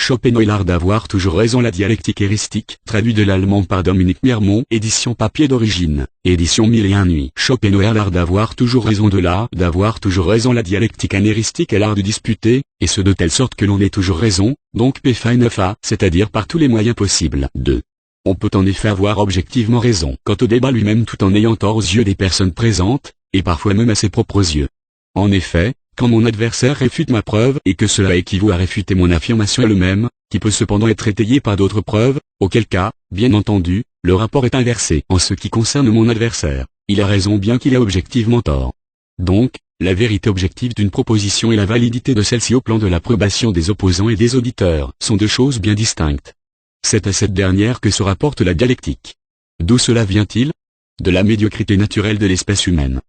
Schopenhauer, l'art d'avoir toujours raison, la dialectique héristique, traduit de l'allemand par Dominique Miermont, édition papier d'origine, édition 1001 nuits. Schopenhauer, l'art d'avoir toujours raison, de l'art d'avoir toujours raison, la dialectique héristique est l'art de disputer, et ce de telle sorte que l'on ait toujours raison, donc P-9A, c'est-à-dire par tous les moyens possibles. 2. On peut en effet avoir objectivement raison quant au débat lui-même tout en ayant tort aux yeux des personnes présentes, et parfois même à ses propres yeux. En effet, quand mon adversaire réfute ma preuve et que cela équivaut à réfuter mon affirmation elle-même, qui peut cependant être étayée par d'autres preuves, auquel cas, bien entendu, le rapport est inversé. En ce qui concerne mon adversaire, il a raison bien qu'il a objectivement tort. Donc, la vérité objective d'une proposition et la validité de celle-ci au plan de l'approbation des opposants et des auditeurs sont deux choses bien distinctes. C'est à cette dernière que se rapporte la dialectique. D'où cela vient-il? De la médiocrité naturelle de l'espèce humaine.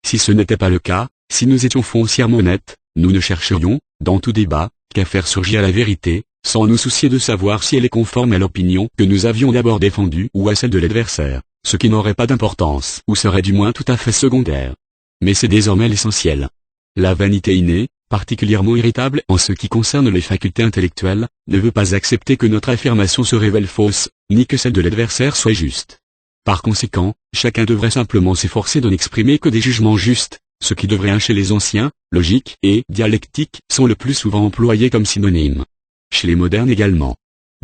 Si ce n'était pas le cas, si nous étions foncièrement honnêtes, nous ne chercherions, dans tout débat, qu'à faire surgir la vérité, sans nous soucier de savoir si elle est conforme à l'opinion que nous avions d'abord défendue ou à celle de l'adversaire, ce qui n'aurait pas d'importance ou serait du moins tout à fait secondaire. Mais c'est désormais l'essentiel. La vanité innée, particulièrement irritable en ce qui concerne les facultés intellectuelles, ne veut pas accepter que notre affirmation se révèle fausse, ni que celle de l'adversaire soit juste. Par conséquent, chacun devrait simplement s'efforcer de n'exprimer que des jugements justes, ce qui devrait chez les anciens, logique et dialectique sont le plus souvent employés comme synonymes. Chez les modernes également.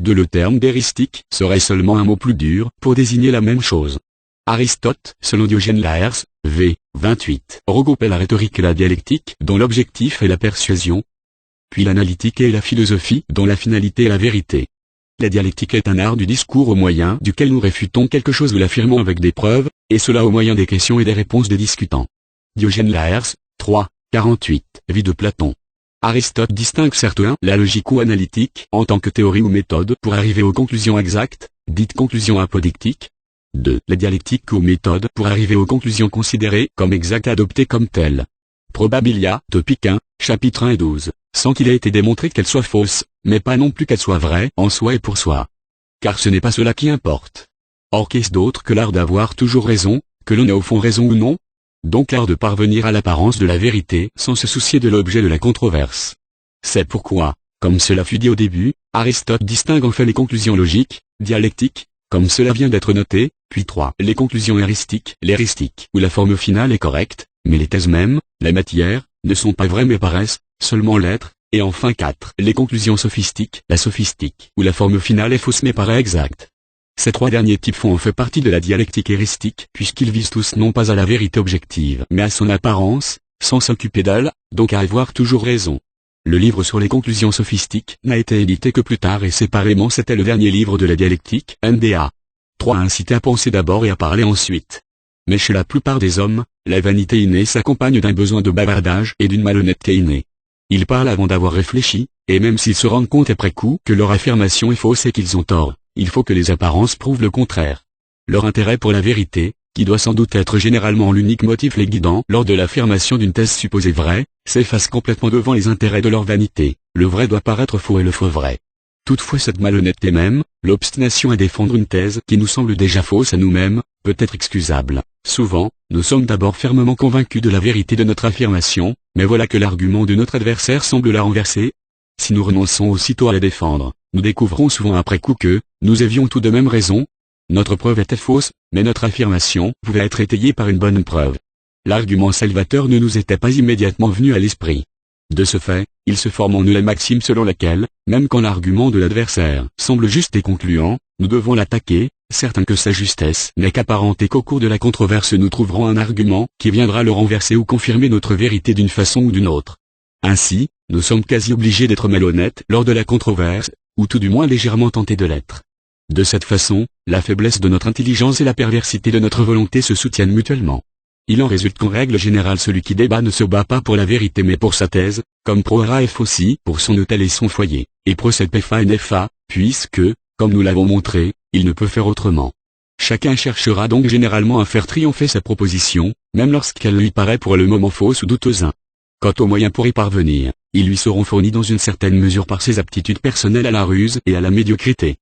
Le terme d'éristique serait seulement un mot plus dur pour désigner la même chose. Aristote, selon Diogène Laërce, v. 28, regroupait la rhétorique et la dialectique dont l'objectif est la persuasion, puis l'analytique et la philosophie dont la finalité est la vérité. La dialectique est un art du discours au moyen duquel nous réfutons quelque chose ou l'affirmons avec des preuves, et cela au moyen des questions et des réponses des discutants. Diogène Laërce, 3, 48, Vie de Platon. Aristote distingue certes la logique ou analytique en tant que théorie ou méthode pour arriver aux conclusions exactes, dites conclusions apodictiques. 2. La dialectique ou méthode pour arriver aux conclusions considérées comme exactes adoptées comme telles. Probabilia, Topique 1, chapitre 1 et 12, sans qu'il ait été démontré qu'elles soient fausses, mais pas non plus qu'elles soient vraies en soi et pour soi. Car ce n'est pas cela qui importe. Or qu'est-ce d'autre que l'art d'avoir toujours raison, que l'on a au fond raison ou non? Donc l'art de parvenir à l'apparence de la vérité sans se soucier de l'objet de la controverse. C'est pourquoi, comme cela fut dit au début, Aristote distingue en fait les conclusions logiques, dialectiques, comme cela vient d'être noté, puis 3. Les conclusions héristiques, l'héristique, où la forme finale est correcte, mais les thèses mêmes, la matière, ne sont pas vraies mais paraissent, seulement l'être, et enfin 4. Les conclusions sophistiques, la sophistique, où la forme finale est fausse mais paraît exacte. Ces trois derniers types font en fait partie de la dialectique héristique puisqu'ils visent tous non pas à la vérité objective mais à son apparence, sans s'occuper d'elle, donc à avoir toujours raison. Le livre sur les conclusions sophistiques n'a été édité que plus tard et séparément c'était le dernier livre de la dialectique, NDA. 3. Inciter à penser d'abord et à parler ensuite. Mais chez la plupart des hommes, la vanité innée s'accompagne d'un besoin de bavardage et d'une malhonnêteté innée. Ils parlent avant d'avoir réfléchi, et même s'ils se rendent compte après coup que leur affirmation est fausse et qu'ils ont tort, il faut que les apparences prouvent le contraire. Leur intérêt pour la vérité, qui doit sans doute être généralement l'unique motif les guidant lors de l'affirmation d'une thèse supposée vraie, s'efface complètement devant les intérêts de leur vanité, le vrai doit paraître faux et le faux vrai. Toutefois cette malhonnêteté même, l'obstination à défendre une thèse qui nous semble déjà fausse à nous-mêmes, peut être excusable. Souvent, nous sommes d'abord fermement convaincus de la vérité de notre affirmation, mais voilà que l'argument de notre adversaire semble la renverser. Si nous renonçons aussitôt à la défendre, nous découvrons souvent après coup que, nous avions tout de même raison. Notre preuve était fausse, mais notre affirmation pouvait être étayée par une bonne preuve. L'argument salvateur ne nous était pas immédiatement venu à l'esprit. De ce fait, il se forme en nous la maxime selon laquelle, même quand l'argument de l'adversaire semble juste et concluant, nous devons l'attaquer, certains que sa justesse n'est qu'apparente et qu'au cours de la controverse nous trouverons un argument qui viendra le renverser ou confirmer notre vérité d'une façon ou d'une autre. Ainsi, nous sommes quasi obligés d'être malhonnêtes lors de la controverse, ou tout du moins légèrement tentés de l'être. De cette façon, la faiblesse de notre intelligence et la perversité de notre volonté se soutiennent mutuellement. Il en résulte qu'en règle générale celui qui débat ne se bat pas pour la vérité mais pour sa thèse, comme pro F aussi pour son hôtel et son foyer, et procède PFA et NFA, puisque, comme nous l'avons montré, il ne peut faire autrement. Chacun cherchera donc généralement à faire triompher sa proposition, même lorsqu'elle lui paraît pour le moment fausse ou douteuse. Quant aux moyens pour y parvenir, ils lui seront fournis dans une certaine mesure par ses aptitudes personnelles à la ruse et à la médiocrité.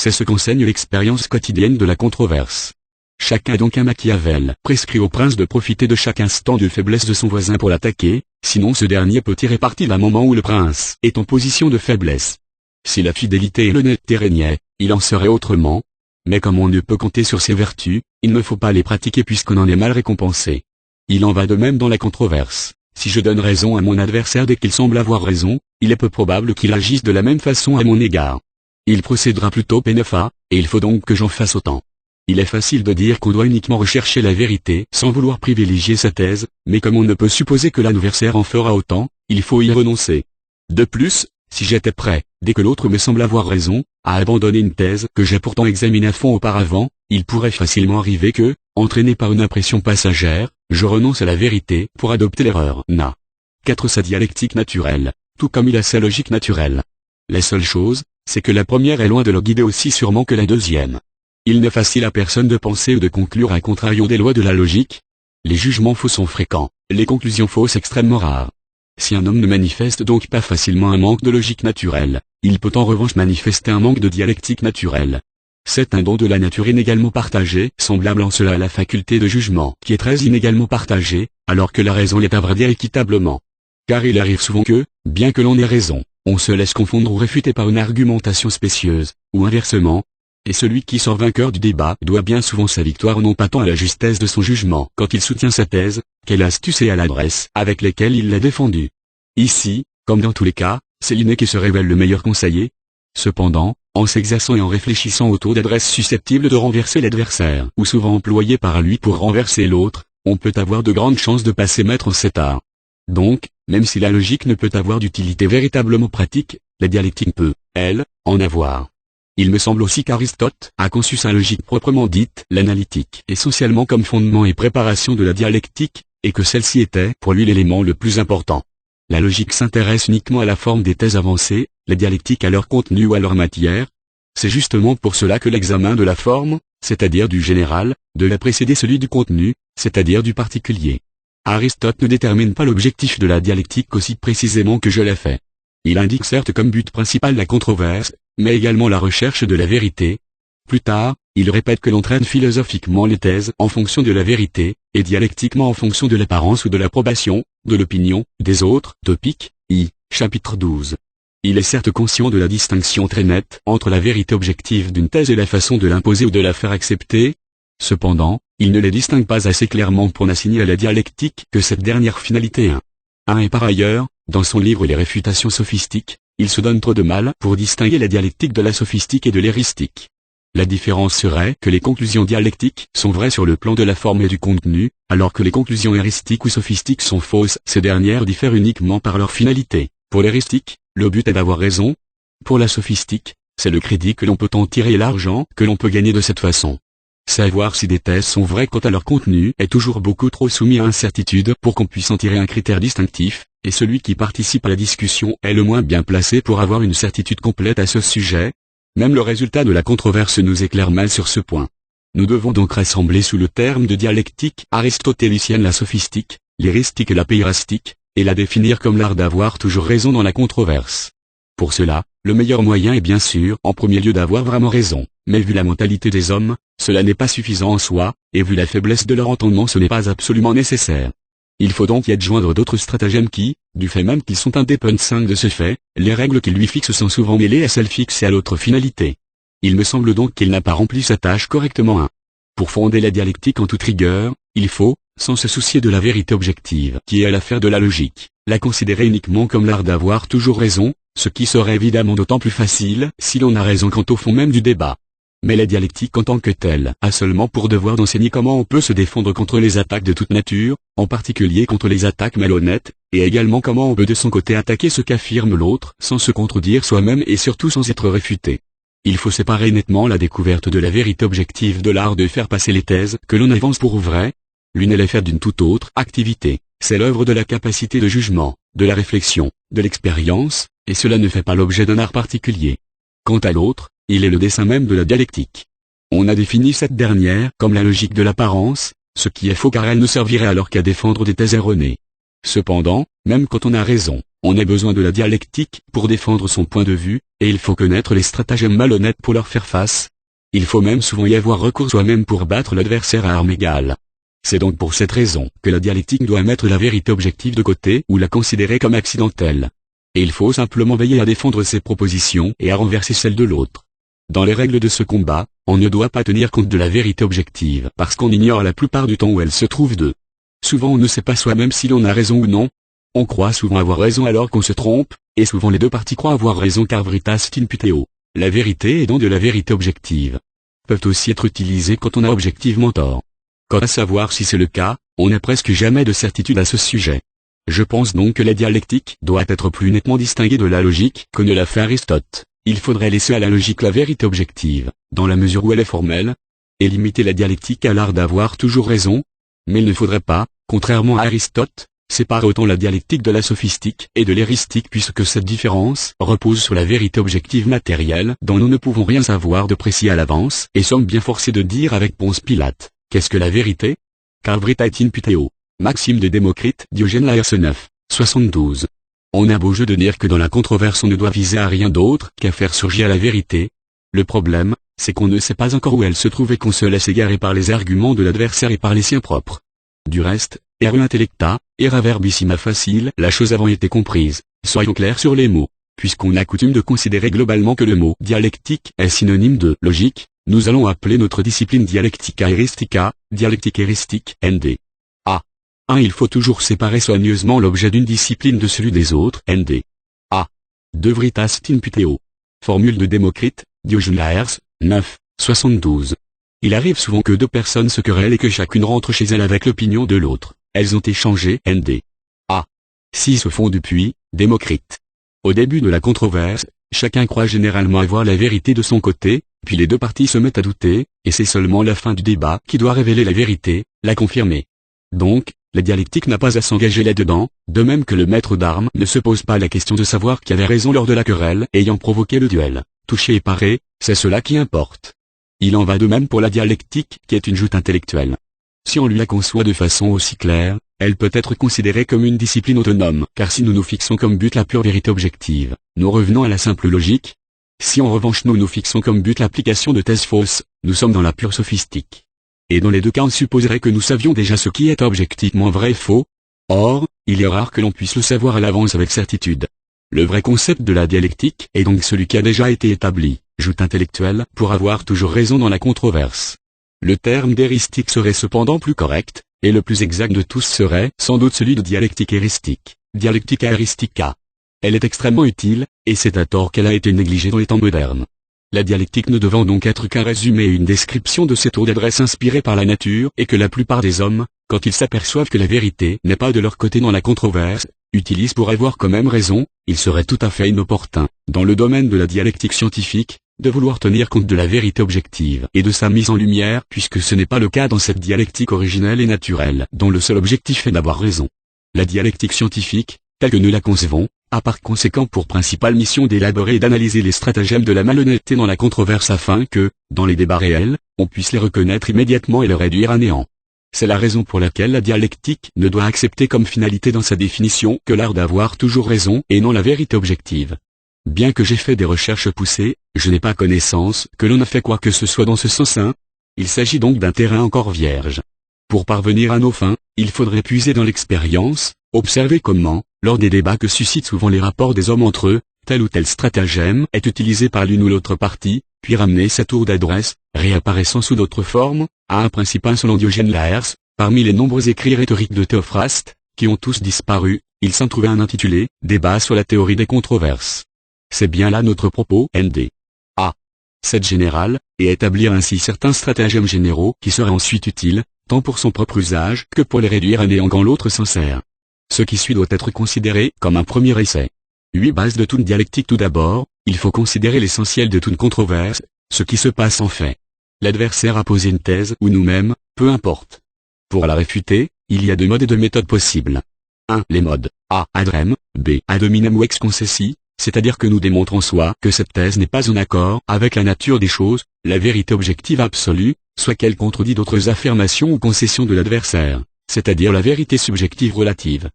C'est ce qu'enseigne l'expérience quotidienne de la controverse. Chacun a donc un Machiavel prescrit au prince de profiter de chaque instant de faiblesse de son voisin pour l'attaquer, sinon ce dernier peut tirer parti d'un moment où le prince est en position de faiblesse. Si la fidélité et l'honnêteté régnaient, il en serait autrement. Mais comme on ne peut compter sur ces vertus, il ne faut pas les pratiquer puisqu'on en est mal récompensé. Il en va de même dans la controverse. Si je donne raison à mon adversaire dès qu'il semble avoir raison, il est peu probable qu'il agisse de la même façon à mon égard. Il procédera plutôt peine-fa, et il faut donc que j'en fasse autant. Il est facile de dire qu'on doit uniquement rechercher la vérité sans vouloir privilégier sa thèse, mais comme on ne peut supposer que l'adversaire en fera autant, il faut y renoncer. De plus, si j'étais prêt, dès que l'autre me semble avoir raison, à abandonner une thèse que j'ai pourtant examinée à fond auparavant, il pourrait facilement arriver que, entraîné par une impression passagère, je renonce à la vérité pour adopter l'erreur. N'a 4 sa dialectique naturelle, tout comme il a sa logique naturelle. La seule chose, c'est que la première est loin de le guider aussi sûrement que la deuxième. Il n'est facile à personne de penser ou de conclure à contrario des lois de la logique. Les jugements faux sont fréquents, les conclusions fausses extrêmement rares. Si un homme ne manifeste donc pas facilement un manque de logique naturelle, il peut en revanche manifester un manque de dialectique naturelle. C'est un don de la nature inégalement partagé, semblable en cela à la faculté de jugement, qui est très inégalement partagée, alors que la raison l'est à vrai dire équitablement. Car il arrive souvent que, bien que l'on ait raison, on se laisse confondre ou réfuter par une argumentation spécieuse, ou inversement, et celui qui sort vainqueur du débat doit bien souvent sa victoire non pas tant à la justesse de son jugement quand il soutient sa thèse, qu'à l'astuce et à l'adresse avec lesquelles il l'a défendue. Ici, comme dans tous les cas, c'est l'inné qui se révèle le meilleur conseiller. Cependant, en s'exerçant et en réfléchissant autour d'adresses susceptibles de renverser l'adversaire, ou souvent employées par lui pour renverser l'autre, on peut avoir de grandes chances de passer maître en cet art. Donc, même si la logique ne peut avoir d'utilité véritablement pratique, la dialectique peut, elle, en avoir. Il me semble aussi qu'Aristote a conçu sa logique proprement dite, l'analytique, essentiellement comme fondement et préparation de la dialectique, et que celle-ci était pour lui l'élément le plus important. La logique s'intéresse uniquement à la forme des thèses avancées, la dialectique à leur contenu ou à leur matière. C'est justement pour cela que l'examen de la forme, c'est-à-dire du général, doit précéder celui du contenu, c'est-à-dire du particulier. Aristote ne détermine pas l'objectif de la dialectique aussi précisément que je l'ai fait. Il indique certes comme but principal la controverse, mais également la recherche de la vérité. Plus tard, il répète que l'on traîne philosophiquement les thèses en fonction de la vérité, et dialectiquement en fonction de l'apparence ou de l'approbation, de l'opinion, des autres. Topic, I, chapitre 12. Il est certes conscient de la distinction très nette entre la vérité objective d'une thèse et la façon de l'imposer ou de la faire accepter. Cependant, il ne les distingue pas assez clairement pour n'assigner à la dialectique que cette dernière finalité. Et par ailleurs, dans son livre Les réfutations sophistiques, il se donne trop de mal pour distinguer la dialectique de la sophistique et de l'éristique. La différence serait que les conclusions dialectiques sont vraies sur le plan de la forme et du contenu, alors que les conclusions éristiques ou sophistiques sont fausses. Ces dernières diffèrent uniquement par leur finalité. Pour l'éristique, le but est d'avoir raison. Pour la sophistique, c'est le crédit que l'on peut en tirer et l'argent que l'on peut gagner de cette façon. Savoir si des thèses sont vraies quant à leur contenu est toujours beaucoup trop soumis à incertitude pour qu'on puisse en tirer un critère distinctif, et celui qui participe à la discussion est le moins bien placé pour avoir une certitude complète à ce sujet. Même le résultat de la controverse nous éclaire mal sur ce point. Nous devons donc rassembler sous le terme de dialectique aristotélicienne la sophistique, l'éristique et la péirastique, et la définir comme l'art d'avoir toujours raison dans la controverse. Pour cela, le meilleur moyen est bien sûr en premier lieu d'avoir vraiment raison, mais vu la mentalité des hommes, cela n'est pas suffisant en soi, et vu la faiblesse de leur entendement ce n'est pas absolument nécessaire. Il faut donc y adjoindre d'autres stratagèmes qui, du fait même qu'ils sont indépendants de ce fait, les règles qu'ils lui fixent sont souvent mêlées à celles fixées à l'autre finalité. Il me semble donc qu'il n'a pas rempli sa tâche correctement. Pour fonder la dialectique en toute rigueur, il faut, sans se soucier de la vérité objective qui est à l'affaire de la logique, la considérer uniquement comme l'art d'avoir toujours raison, ce qui serait évidemment d'autant plus facile si l'on a raison quant au fond même du débat. Mais la dialectique en tant que telle a seulement pour devoir d'enseigner comment on peut se défendre contre les attaques de toute nature, en particulier contre les attaques malhonnêtes, et également comment on peut de son côté attaquer ce qu'affirme l'autre sans se contredire soi-même et surtout sans être réfuté. Il faut séparer nettement la découverte de la vérité objective de l'art de faire passer les thèses que l'on avance pour vraies. L'une est l'affaire d'une toute autre activité, c'est l'œuvre de la capacité de jugement, de la réflexion, de l'expérience, et cela ne fait pas l'objet d'un art particulier. Quant à l'autre, il est le dessein même de la dialectique. On a défini cette dernière comme la logique de l'apparence, ce qui est faux car elle ne servirait alors qu'à défendre des thèses erronées. Cependant, même quand on a raison, on a besoin de la dialectique pour défendre son point de vue, et il faut connaître les stratagèmes malhonnêtes pour leur faire face. Il faut même souvent y avoir recours soi-même pour battre l'adversaire à armes égales. C'est donc pour cette raison que la dialectique doit mettre la vérité objective de côté ou la considérer comme accidentelle. et il faut simplement veiller à défendre ses propositions et à renverser celles de l'autre. Dans les règles de ce combat, on ne doit pas tenir compte de la vérité objective parce qu'on ignore la plupart du temps où elle se trouve de. Souvent on ne sait pas soi-même si l'on a raison ou non. On croit souvent avoir raison alors qu'on se trompe, et souvent les deux parties croient avoir raison car veritas in puteo. La vérité et donc de la vérité objective peuvent aussi être utilisées quand on a objectivement tort. Quant à savoir si c'est le cas, on n'a presque jamais de certitude à ce sujet. Je pense donc que la dialectique doit être plus nettement distinguée de la logique que ne l'a fait Aristote. Il faudrait laisser à la logique la vérité objective, dans la mesure où elle est formelle, et limiter la dialectique à l'art d'avoir toujours raison. Mais il ne faudrait pas, contrairement à Aristote, séparer autant la dialectique de la sophistique et de l'éristique puisque cette différence repose sur la vérité objective matérielle dont nous ne pouvons rien savoir de précis à l'avance et sommes bien forcés de dire avec Ponce Pilate, qu'est-ce que la vérité? Car veritas in puteo. Maxime de Démocrite, Diogène Laërce 9, 72. On a beau jeu de dire que dans la controverse on ne doit viser à rien d'autre qu'à faire surgir la vérité. Le problème, c'est qu'on ne sait pas encore où elle se trouve et qu'on se laisse égarer par les arguments de l'adversaire et par les siens propres. Du reste, erreur intellecta, era verbissima facile, la chose avant été comprise, soyons clairs sur les mots. Puisqu'on a coutume de considérer globalement que le mot dialectique est synonyme de logique, nous allons appeler notre discipline dialectica eristica, dialectique éristique, ND. 1. Il faut toujours séparer soigneusement l'objet d'une discipline de celui des autres, ND. 2. Veritas in puteo. Formule de Démocrite, Diogène Laërce, 9, 72. Il arrive souvent que deux personnes se querellent et que chacune rentre chez elle avec l'opinion de l'autre. Elles ont échangé, ND. 6 au fond du puits, Démocrite. Au début de la controverse, chacun croit généralement avoir la vérité de son côté, puis les deux parties se mettent à douter, et c'est seulement la fin du débat qui doit révéler la vérité, la confirmer. Donc, la dialectique n'a pas à s'engager là-dedans, de même que le maître d'armes ne se pose pas la question de savoir qui avait raison lors de la querelle ayant provoqué le duel. Touché et paré, c'est cela qui importe. Il en va de même pour la dialectique qui est une joute intellectuelle. Si on lui la conçoit de façon aussi claire, elle peut être considérée comme une discipline autonome, car si nous nous fixons comme but la pure vérité objective, nous revenons à la simple logique. Si en revanche nous nous fixons comme but l'application de thèses fausses, nous sommes dans la pure sophistique. Et dans les deux cas on supposerait que nous savions déjà ce qui est objectivement vrai et faux. Or, il est rare que l'on puisse le savoir à l'avance avec certitude. Le vrai concept de la dialectique est donc celui qui a déjà été établi, joute intellectuelle, pour avoir toujours raison dans la controverse. Le terme d'éristique serait cependant plus correct, et le plus exact de tous serait sans doute celui de dialectique éristique, dialectica eristica. Elle est extrêmement utile, et c'est à tort qu'elle a été négligée dans les temps modernes. La dialectique ne devant donc être qu'un résumé et une description de ces tours d'adresse inspirés par la nature et que la plupart des hommes, quand ils s'aperçoivent que la vérité n'est pas de leur côté dans la controverse, utilisent pour avoir quand même raison, il serait tout à fait inopportun, dans le domaine de la dialectique scientifique, de vouloir tenir compte de la vérité objective et de sa mise en lumière puisque ce n'est pas le cas dans cette dialectique originelle et naturelle dont le seul objectif est d'avoir raison. La dialectique scientifique, telle que nous la concevons, a par conséquent pour principale mission d'élaborer et d'analyser les stratagèmes de la malhonnêteté dans la controverse afin que, dans les débats réels, on puisse les reconnaître immédiatement et les réduire à néant. C'est la raison pour laquelle la dialectique ne doit accepter comme finalité dans sa définition que l'art d'avoir toujours raison et non la vérité objective. Bien que j'ai fait des recherches poussées, je n'ai pas connaissance que l'on a fait quoi que ce soit dans ce sens. Il s'agit donc d'un terrain encore vierge. Pour parvenir à nos fins, il faudrait puiser dans l'expérience, observer comment, lors des débats que suscitent souvent les rapports des hommes entre eux, tel ou tel stratagème est utilisé par l'une ou l'autre partie, puis ramener sa tour d'adresse, réapparaissant sous d'autres formes, à un principe selon Diogène Laërce, parmi les nombreux écrits rhétoriques de Théophraste, qui ont tous disparu, il s'en trouvait un intitulé « Débat sur la théorie des controverses ». C'est bien là notre propos, ND. 7 général, et établir ainsi certains stratagèmes généraux qui seraient ensuite utiles, tant pour son propre usage que pour les réduire à néant quand l'autre s'en sert. Ce qui suit doit être considéré comme un premier essai. 8 bases de toute dialectique. Tout d'abord, il faut considérer l'essentiel de toute controverse, ce qui se passe en fait. L'adversaire a posé une thèse ou nous-mêmes, peu importe. Pour la réfuter, il y a 2 modes et 2 méthodes possibles. 1. Les modes A. Ad rem, B. Ad hominem ou ex concessi, c'est-à-dire que nous démontrons soit que cette thèse n'est pas en accord avec la nature des choses, la vérité objective absolue, soit qu'elle contredit d'autres affirmations ou concessions de l'adversaire, c'est-à-dire la vérité subjective relative.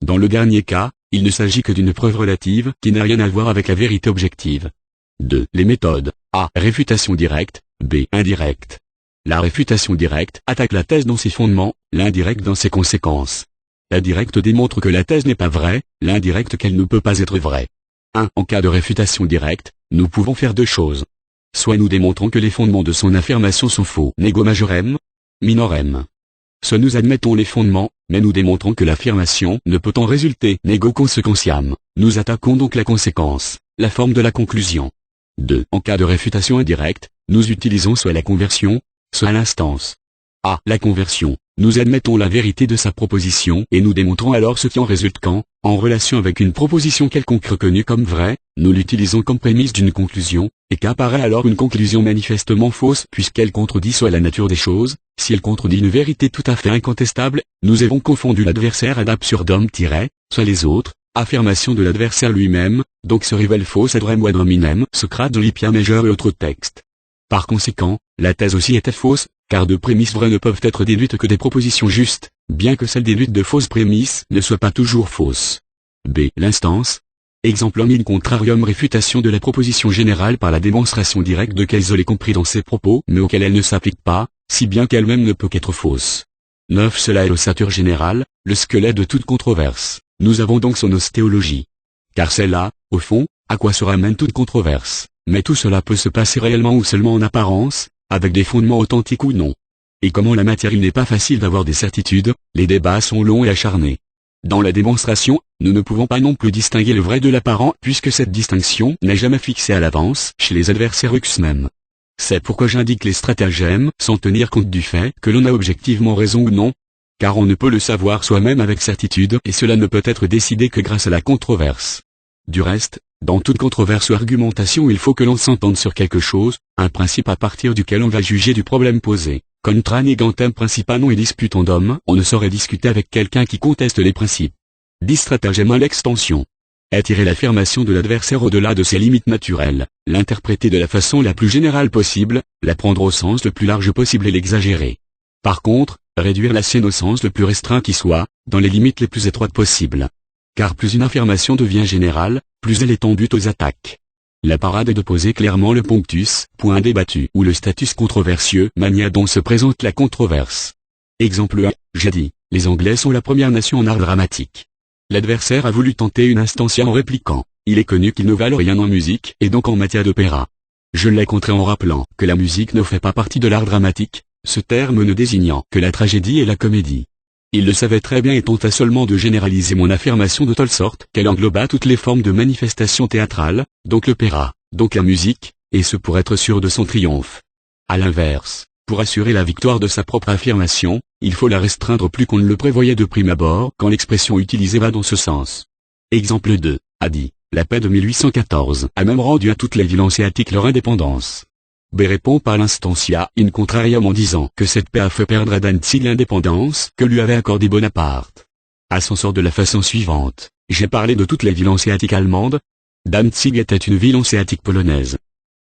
Dans le dernier cas, il ne s'agit que d'une preuve relative qui n'a rien à voir avec la vérité objective. 2. Les méthodes A. Réfutation directe, B. Indirecte. La réfutation directe attaque la thèse dans ses fondements, l'indirecte dans ses conséquences. La directe démontre que la thèse n'est pas vraie, l'indirecte qu'elle ne peut pas être vraie. 1. En cas de réfutation directe, nous pouvons faire deux choses. Soit nous démontrons que les fondements de son affirmation sont faux, nego majorem, minorem. Soit nous admettons les fondements, mais nous démontrons que l'affirmation ne peut en résulter, nego consequentiam. Nous attaquons donc la conséquence, la forme de la conclusion. 2. En cas de réfutation indirecte, nous utilisons soit la conversion, soit l'instance. A. La conversion. Nous admettons la vérité de sa proposition et nous démontrons alors ce qui en résulte quand, en relation avec une proposition quelconque reconnue comme vraie, nous l'utilisons comme prémisse d'une conclusion, et qu'apparaît alors une conclusion manifestement fausse puisqu'elle contredit soit la nature des choses, si elle contredit une vérité tout à fait incontestable, nous avons confondu l'adversaire ad absurdum soit les autres, affirmation de l'adversaire lui-même, donc se révèle fausse ad rem ad hominem, Socrate dans l'Hippia Major et autres textes. Par conséquent, la thèse aussi était fausse, car de prémices vraies ne peuvent être déduites que des propositions justes, bien que celles déduites de fausses prémices ne soient pas toujours fausses. B. L'instance. Exemplum in contrarium réfutation de la proposition générale par la démonstration directe de qu'elle est compris dans ses propos mais auquel elle ne s'applique pas, si bien qu'elle-même ne peut qu'être fausse. 9. Cela est l'ossature générale, le squelette de toute controverse. Nous avons donc son ostéologie. Car c'est là, au fond, à quoi se ramène toute controverse, mais tout cela peut se passer réellement ou seulement en apparence, avec des fondements authentiques ou non. Et comment la matière il n'est pas facile d'avoir des certitudes, les débats sont longs et acharnés. Dans la démonstration, nous ne pouvons pas non plus distinguer le vrai de l'apparent puisque cette distinction n'est jamais fixée à l'avance chez les adversaires eux-mêmes. C'est pourquoi j'indique les stratagèmes sans tenir compte du fait que l'on a objectivement raison ou non, car on ne peut le savoir soi-même avec certitude et cela ne peut être décidé que grâce à la controverse. Du reste, dans toute controverse ou argumentation il faut que l'on s'entende sur quelque chose, un principe à partir duquel on va juger du problème posé. Contra negantem principanum et disputandum, on ne saurait discuter avec quelqu'un qui conteste les principes. 10 stratagèmes à l'extension. Attirer l'affirmation de l'adversaire au-delà de ses limites naturelles, l'interpréter de la façon la plus générale possible, la prendre au sens le plus large possible et l'exagérer. Par contre, réduire la sienne au sens le plus restreint qui soit, dans les limites les plus étroites possibles. Car plus une affirmation devient générale, plus elle est tendue aux attaques. La parade est de poser clairement le punctus, point débattu, ou le status controversieux, manière dont se présente la controverse. Exemple 1, j'ai dit, les Anglais sont la première nation en art dramatique. L'adversaire a voulu tenter une instantia en répliquant, il est connu qu'ils ne valent rien en musique et donc en matière d'opéra. Je l'ai contré en rappelant que la musique ne fait pas partie de l'art dramatique, ce terme ne désignant que la tragédie et la comédie. Il le savait très bien et tenta seulement de généraliser mon affirmation de telle sorte qu'elle engloba toutes les formes de manifestation théâtrale, donc l'opéra, donc la musique, et ce pour être sûr de son triomphe. À l'inverse, pour assurer la victoire de sa propre affirmation, il faut la restreindre plus qu'on ne le prévoyait de prime abord quand l'expression utilisée va dans ce sens. Exemple 2, a dit, la paix de 1814 a même rendu à toutes les villes hanséatiques leur indépendance. B répond par l'instantia in contrarium en disant que cette paix a fait perdre à Danzig l'indépendance que lui avait accordé Bonaparte. À son sort de la façon suivante, j'ai parlé de toutes les villes hanséatiques allemandes. Danzig était une ville hanséatique polonaise.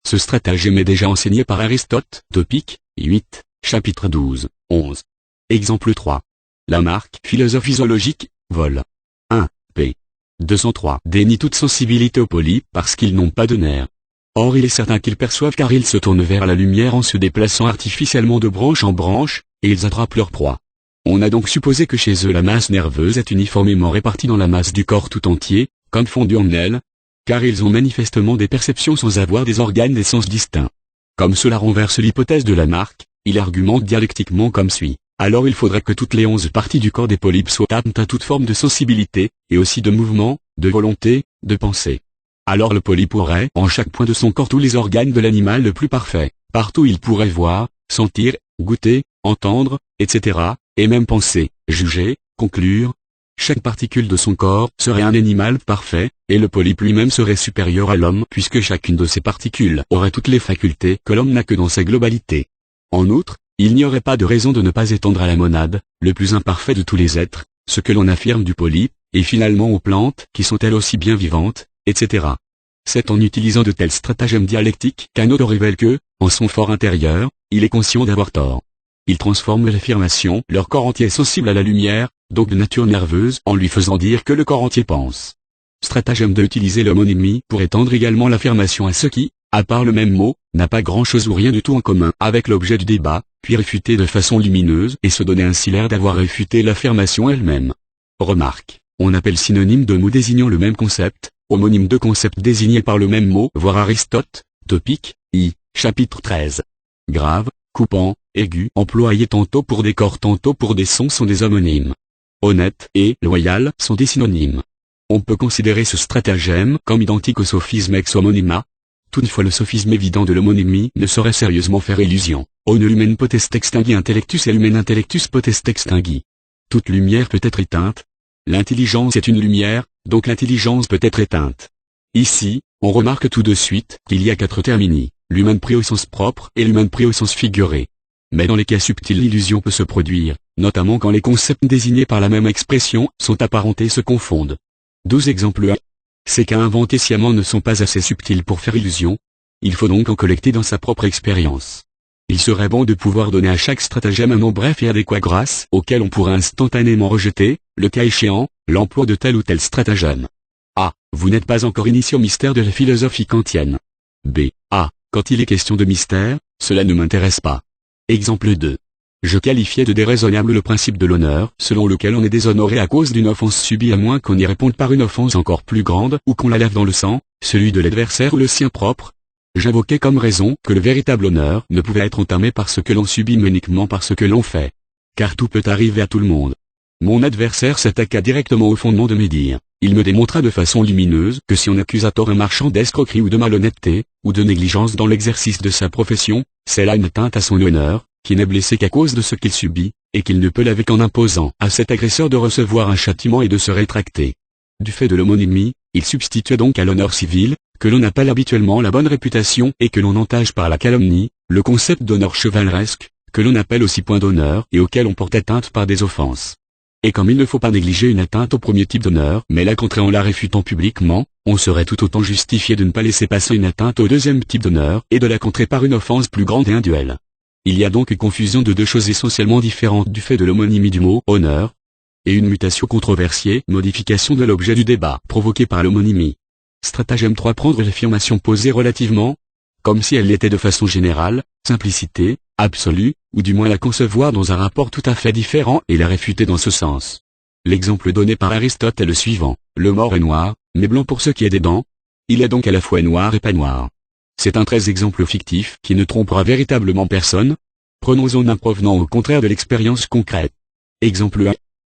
Ce stratagème est déjà enseigné par Aristote, Topique, 8, chapitre 12, 11. Exemple 3. Lamarck, philosophe zoologique, vol. 1, p. 203. Dénie toute sensibilité aux polypes parce qu'ils n'ont pas de nerfs. Or il est certain qu'ils perçoivent car ils se tournent vers la lumière en se déplaçant artificiellement de branche en branche, et ils attrapent leur proie. On a donc supposé que chez eux la masse nerveuse est uniformément répartie dans la masse du corps tout entier, comme fondue en elle, car ils ont manifestement des perceptions sans avoir des organes des sens distincts. Comme cela renverse l'hypothèse de Lamarck, il argumente dialectiquement comme suit. Alors il faudrait que toutes les 11 parties du corps des polypes soient aptes à toute forme de sensibilité, et aussi de mouvement, de volonté, de pensée. Alors le polype aurait en chaque point de son corps tous les organes de l'animal le plus parfait, partout il pourrait voir, sentir, goûter, entendre, etc., et même penser, juger, conclure. Chaque particule de son corps serait un animal parfait, et le polype lui-même serait supérieur à l'homme puisque chacune de ces particules aurait toutes les facultés que l'homme n'a que dans sa globalité. En outre, il n'y aurait pas de raison de ne pas étendre à la monade, le plus imparfait de tous les êtres, ce que l'on affirme du polype, et finalement aux plantes qui sont elles aussi bien vivantes, etc. C'est en utilisant de tels stratagèmes dialectiques qu'un autre révèle que, en son fort intérieur, il est conscient d'avoir tort. Il transforme l'affirmation, leur corps entier est sensible à la lumière, donc de nature nerveuse, en lui faisant dire que le corps entier pense. Stratagème de utiliser l'homonymie pour étendre également l'affirmation à ce qui, à part le même mot, n'a pas grand-chose ou rien du tout en commun avec l'objet du débat, puis réfuter de façon lumineuse et se donner ainsi l'air d'avoir réfuté l'affirmation elle-même. Remarque, on appelle synonyme de mots désignant le même concept, homonyme de concepts désignés par le même mot, voir Aristote, Topique, I, chapitre 13. Grave, coupant, aigu, employés tantôt pour des corps tantôt pour des sons sont des homonymes. Honnête et loyal sont des synonymes. On peut considérer ce stratagème comme identique au sophisme ex homonyma. Toutefois le sophisme évident de l'homonymie ne saurait sérieusement faire illusion. O ne lumen potest extingui intellectus et lumen intellectus potest extingui. Toute lumière peut être éteinte. L'intelligence est une lumière, donc l'intelligence peut être éteinte. Ici, on remarque tout de suite qu'il y a 4 termini, l'humain pris au sens propre et l'humain pris au sens figuré. Mais dans les cas subtils l'illusion peut se produire, notamment quand les concepts désignés par la même expression sont apparentés et se confondent. 12 exemples 1. Ces cas inventés sciemment ne sont pas assez subtils pour faire illusion. Il faut donc en collecter dans sa propre expérience. Il serait bon de pouvoir donner à chaque stratagème un nom bref et adéquat grâce auquel on pourra instantanément rejeter, le cas échéant, l'emploi de tel ou tel stratagème. A. Vous n'êtes pas encore initié au mystère de la philosophie kantienne. B. A. Quand il est question de mystère, cela ne m'intéresse pas. Exemple 2. Je qualifiais de déraisonnable le principe de l'honneur, selon lequel on est déshonoré à cause d'une offense subie à moins qu'on y réponde par une offense encore plus grande ou qu'on la lave dans le sang, celui de l'adversaire ou le sien propre. J'invoquais comme raison que le véritable honneur ne pouvait être entamé par ce que l'on subit mais uniquement par ce que l'on fait. Car tout peut arriver à tout le monde. Mon adversaire s'attaqua directement au fondement de mes dires. Il me démontra de façon lumineuse que si on accuse à tort un marchand d'escroquerie ou de malhonnêteté, ou de négligence dans l'exercice de sa profession, c'est là une atteinte à son honneur, qui n'est blessé qu'à cause de ce qu'il subit, et qu'il ne peut laver qu'en imposant à cet agresseur de recevoir un châtiment et de se rétracter. Du fait de l'homonymie, il substituait donc à l'honneur civil, que l'on appelle habituellement la bonne réputation et que l'on entache par la calomnie, le concept d'honneur chevaleresque, que l'on appelle aussi point d'honneur et auquel on porte atteinte par des offenses. Et comme il ne faut pas négliger une atteinte au premier type d'honneur, mais la contrer en la réfutant publiquement, on serait tout autant justifié de ne pas laisser passer une atteinte au deuxième type d'honneur et de la contrer par une offense plus grande et un duel. Il y a donc une confusion de deux choses essentiellement différentes du fait de l'homonymie du mot « honneur » et une mutation controversée, modification de l'objet du débat, provoquée par l'homonymie. Stratagème 3. Prendre l'affirmation posée relativement, comme si elle l'était de façon générale, simplicité, absolue, ou du moins la concevoir dans un rapport tout à fait différent et la réfuter dans ce sens. L'exemple donné par Aristote est le suivant. Le mort est noir, mais blanc pour ce qui est des dents. Il est donc à la fois noir et pas noir. C'est un très exemple fictif qui ne trompera véritablement personne. Prenons-en un provenant au contraire de l'expérience concrète. Exemple 1.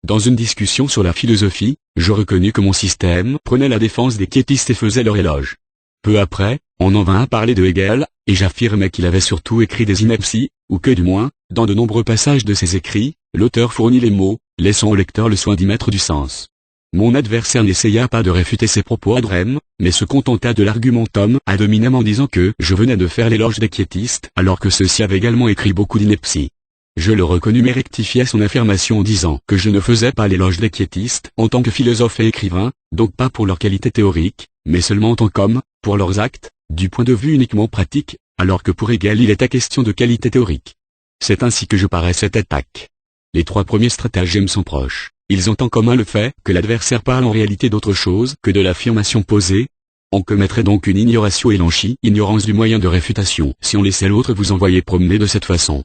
Dans une discussion sur la philosophie, je reconnus que mon système prenait la défense des quiétistes et faisait leur éloge. Peu après, on en vint à parler de Hegel, et j'affirmais qu'il avait surtout écrit des inepties, ou que du moins, dans de nombreux passages de ses écrits, l'auteur fournit les mots, laissant au lecteur le soin d'y mettre du sens. Mon adversaire n'essaya pas de réfuter ses propos ad rem, mais se contenta de l'argumentum ad hominem en disant que je venais de faire l'éloge des quiétistes alors que ceux-ci avaient également écrit beaucoup d'inepties. Je le reconnus mais rectifiai son affirmation en disant que je ne faisais pas l'éloge des quiétistes en tant que philosophe et écrivain, donc pas pour leur qualité théorique, mais seulement en tant qu'homme, pour leurs actes, du point de vue uniquement pratique, alors que pour Hegel il était question de qualité théorique. C'est ainsi que je parais cette attaque. Les 3 premiers stratagèmes sont proches. Ils ont en commun le fait que l'adversaire parle en réalité d'autre chose que de l'affirmation posée. On commettrait donc une ignoratio elenchi, ignorance du moyen de réfutation, si on laissait l'autre vous envoyer promener de cette façon.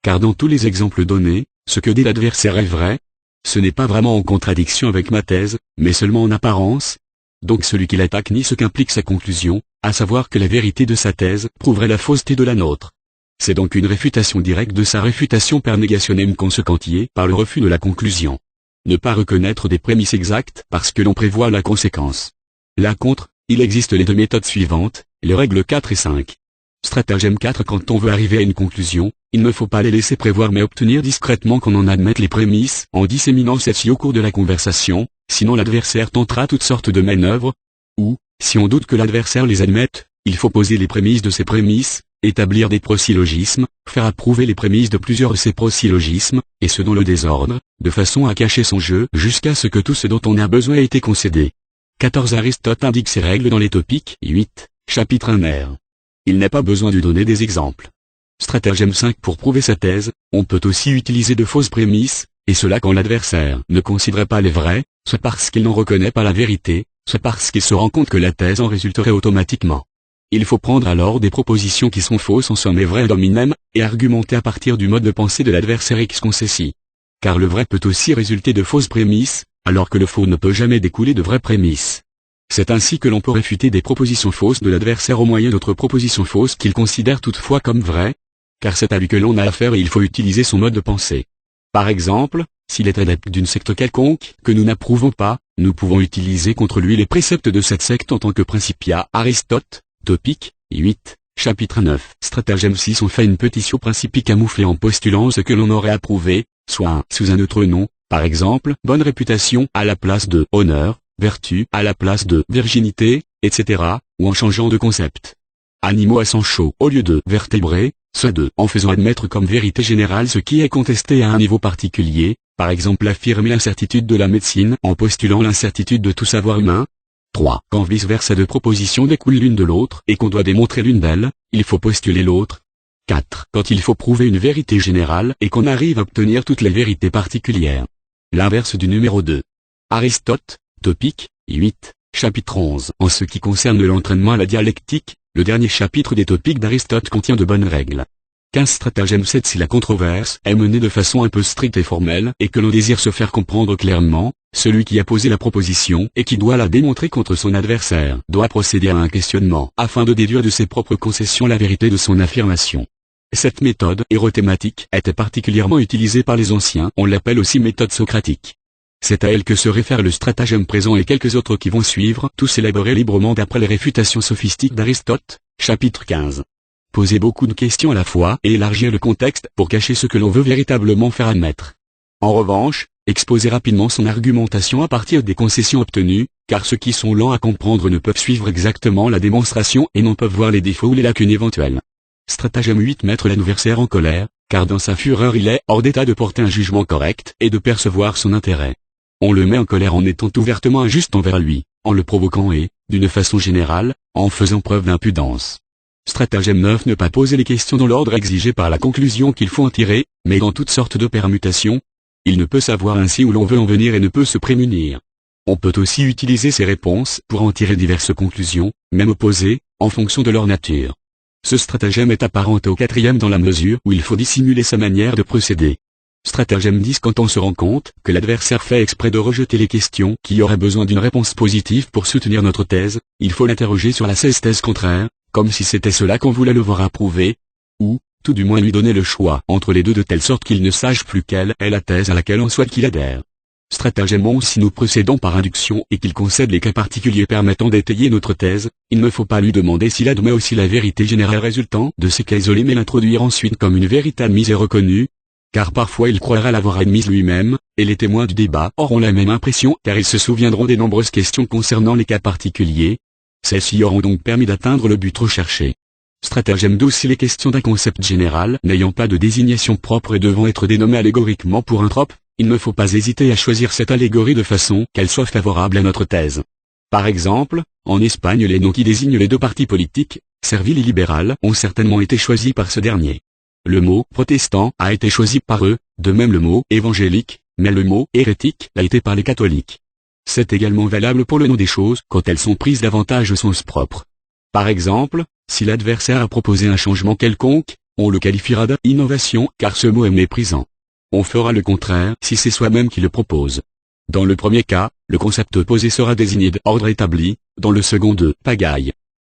Car dans tous les exemples donnés, ce que dit l'adversaire est vrai. Ce n'est pas vraiment en contradiction avec ma thèse, mais seulement en apparence. Donc celui qui l'attaque nie ce qu'implique sa conclusion, à savoir que la vérité de sa thèse prouverait la fausseté de la nôtre. C'est donc une réfutation directe de sa réfutation per negationem consequentiae par le refus de la conclusion. Ne pas reconnaître des prémices exactes parce que l'on prévoit la conséquence. Là contre, il existe les 2 méthodes suivantes, les règles 4 et 5. Stratagème 4. Quand on veut arriver à une conclusion, il ne faut pas les laisser prévoir mais obtenir discrètement qu'on en admette les prémices en disséminant celles-ci au cours de la conversation, sinon l'adversaire tentera toutes sortes de manœuvres. Ou, si on doute que l'adversaire les admette, il faut poser les prémices de ces prémices, établir des prosyllogismes, faire approuver les prémices de plusieurs de ces prosyllogismes, et ce dans le désordre, de façon à cacher son jeu jusqu'à ce que tout ce dont on a besoin ait été concédé. 14. Aristote indique ces règles dans les Topiques 8, chapitre 1 R. Il n'est pas besoin de donner des exemples. Stratagème 5. Pour prouver sa thèse, on peut aussi utiliser de fausses prémices, et cela quand l'adversaire ne considère pas les vraies, soit parce qu'il n'en reconnaît pas la vérité, soit parce qu'il se rend compte que la thèse en résulterait automatiquement. Il faut prendre alors des propositions qui sont fausses en somme et vraies d'hominem, et argumenter à partir du mode de pensée de l'adversaire ex concessi. Car le vrai peut aussi résulter de fausses prémices, alors que le faux ne peut jamais découler de vraies prémices. C'est ainsi que l'on peut réfuter des propositions fausses de l'adversaire au moyen d'autres propositions fausses qu'il considère toutefois comme vraies, car c'est à lui que l'on a affaire et il faut utiliser son mode de pensée. Par exemple, s'il est adepte d'une secte quelconque que nous n'approuvons pas, nous pouvons utiliser contre lui les préceptes de cette secte en tant que principia. Aristote, Topique, 8, chapitre 9. Stratagème 6. On fait une pétition principie camouflée en postulant ce que l'on aurait approuvé, soit sous un autre nom, par exemple, bonne réputation à la place de honneur, vertu à la place de virginité, etc., ou en changeant de concept. Animaux à sang chaud au lieu de vertébrés, soit de en faisant admettre comme vérité générale ce qui est contesté à un niveau particulier, par exemple affirmer l'incertitude de la médecine en postulant l'incertitude de tout savoir humain. 3. Quand vice-versa deux propositions découlent l'une de l'autre et qu'on doit démontrer l'une d'elles, il faut postuler l'autre. 4. Quand il faut prouver une vérité générale et qu'on arrive à obtenir toutes les vérités particulières. L'inverse du numéro 2. Aristote, Topique, 8, chapitre 11. En ce qui concerne l'entraînement à la dialectique, le dernier chapitre des Topiques d'Aristote contient de bonnes règles. 15. Stratagème 7. Si la controverse est menée de façon un peu stricte et formelle et que l'on désire se faire comprendre clairement, celui qui a posé la proposition et qui doit la démontrer contre son adversaire doit procéder à un questionnement afin de déduire de ses propres concessions la vérité de son affirmation. Cette méthode érothématique était particulièrement utilisée par les anciens, on l'appelle aussi méthode socratique. C'est à elle que se réfère le stratagème présent et quelques autres qui vont suivre, tous élaborés librement d'après les réfutations sophistiques d'Aristote, chapitre 15. Poser beaucoup de questions à la fois et élargir le contexte pour cacher ce que l'on veut véritablement faire admettre. En revanche, exposer rapidement son argumentation à partir des concessions obtenues, car ceux qui sont lents à comprendre ne peuvent suivre exactement la démonstration et n'en peuvent voir les défauts ou les lacunes éventuelles. Stratagème 8. Mettre l'adversaire en colère, car dans sa fureur il est hors d'état de porter un jugement correct et de percevoir son intérêt. On le met en colère en étant ouvertement injuste envers lui, en le provoquant et, d'une façon générale, en faisant preuve d'impudence. Stratagème 9. Ne pas poser les questions dans l'ordre exigé par la conclusion qu'il faut en tirer, mais dans toutes sortes de permutations. Il ne peut savoir ainsi où l'on veut en venir et ne peut se prémunir. On peut aussi utiliser ces réponses pour en tirer diverses conclusions, même opposées, en fonction de leur nature. Ce stratagème est apparenté au 4e dans la mesure où il faut dissimuler sa manière de procéder. Stratagème 10. Quand on se rend compte que l'adversaire fait exprès de rejeter les questions qui auraient besoin d'une réponse positive pour soutenir notre thèse, il faut l'interroger sur la thèse contraire, comme si c'était cela qu'on voulait le voir approuver, ou, tout du moins lui donner le choix entre les deux de telle sorte qu'il ne sache plus quelle est la thèse à laquelle on souhaite qu'il adhère. Stratagème 11. Si nous procédons par induction et qu'il concède les cas particuliers permettant d'étayer notre thèse, il ne faut pas lui demander s'il admet aussi la vérité générale résultant de ces cas isolés mais l'introduire ensuite comme une vérité admise et reconnue, car parfois il croira l'avoir admise lui-même, et les témoins du débat auront la même impression car ils se souviendront des nombreuses questions concernant les cas particuliers. Celles-ci auront donc permis d'atteindre le but recherché. Stratagème 12. Si les questions d'un concept général n'ayant pas de désignation propre et devant être dénommées allégoriquement pour un trope, il ne faut pas hésiter à choisir cette allégorie de façon qu'elle soit favorable à notre thèse. Par exemple, en Espagne les noms qui désignent les deux partis politiques, servile et libéral, ont certainement été choisis par ce dernier. Le mot « protestant » a été choisi par eux, de même le mot « évangélique », mais le mot « hérétique » l'a été par les catholiques. C'est également valable pour le nom des choses quand elles sont prises davantage au sens propre. Par exemple, si l'adversaire a proposé un changement quelconque, on le qualifiera d'innovation car ce mot est méprisant. On fera le contraire si c'est soi-même qui le propose. Dans le premier cas, le concept opposé sera désigné d'ordre établi, dans le second de pagaille.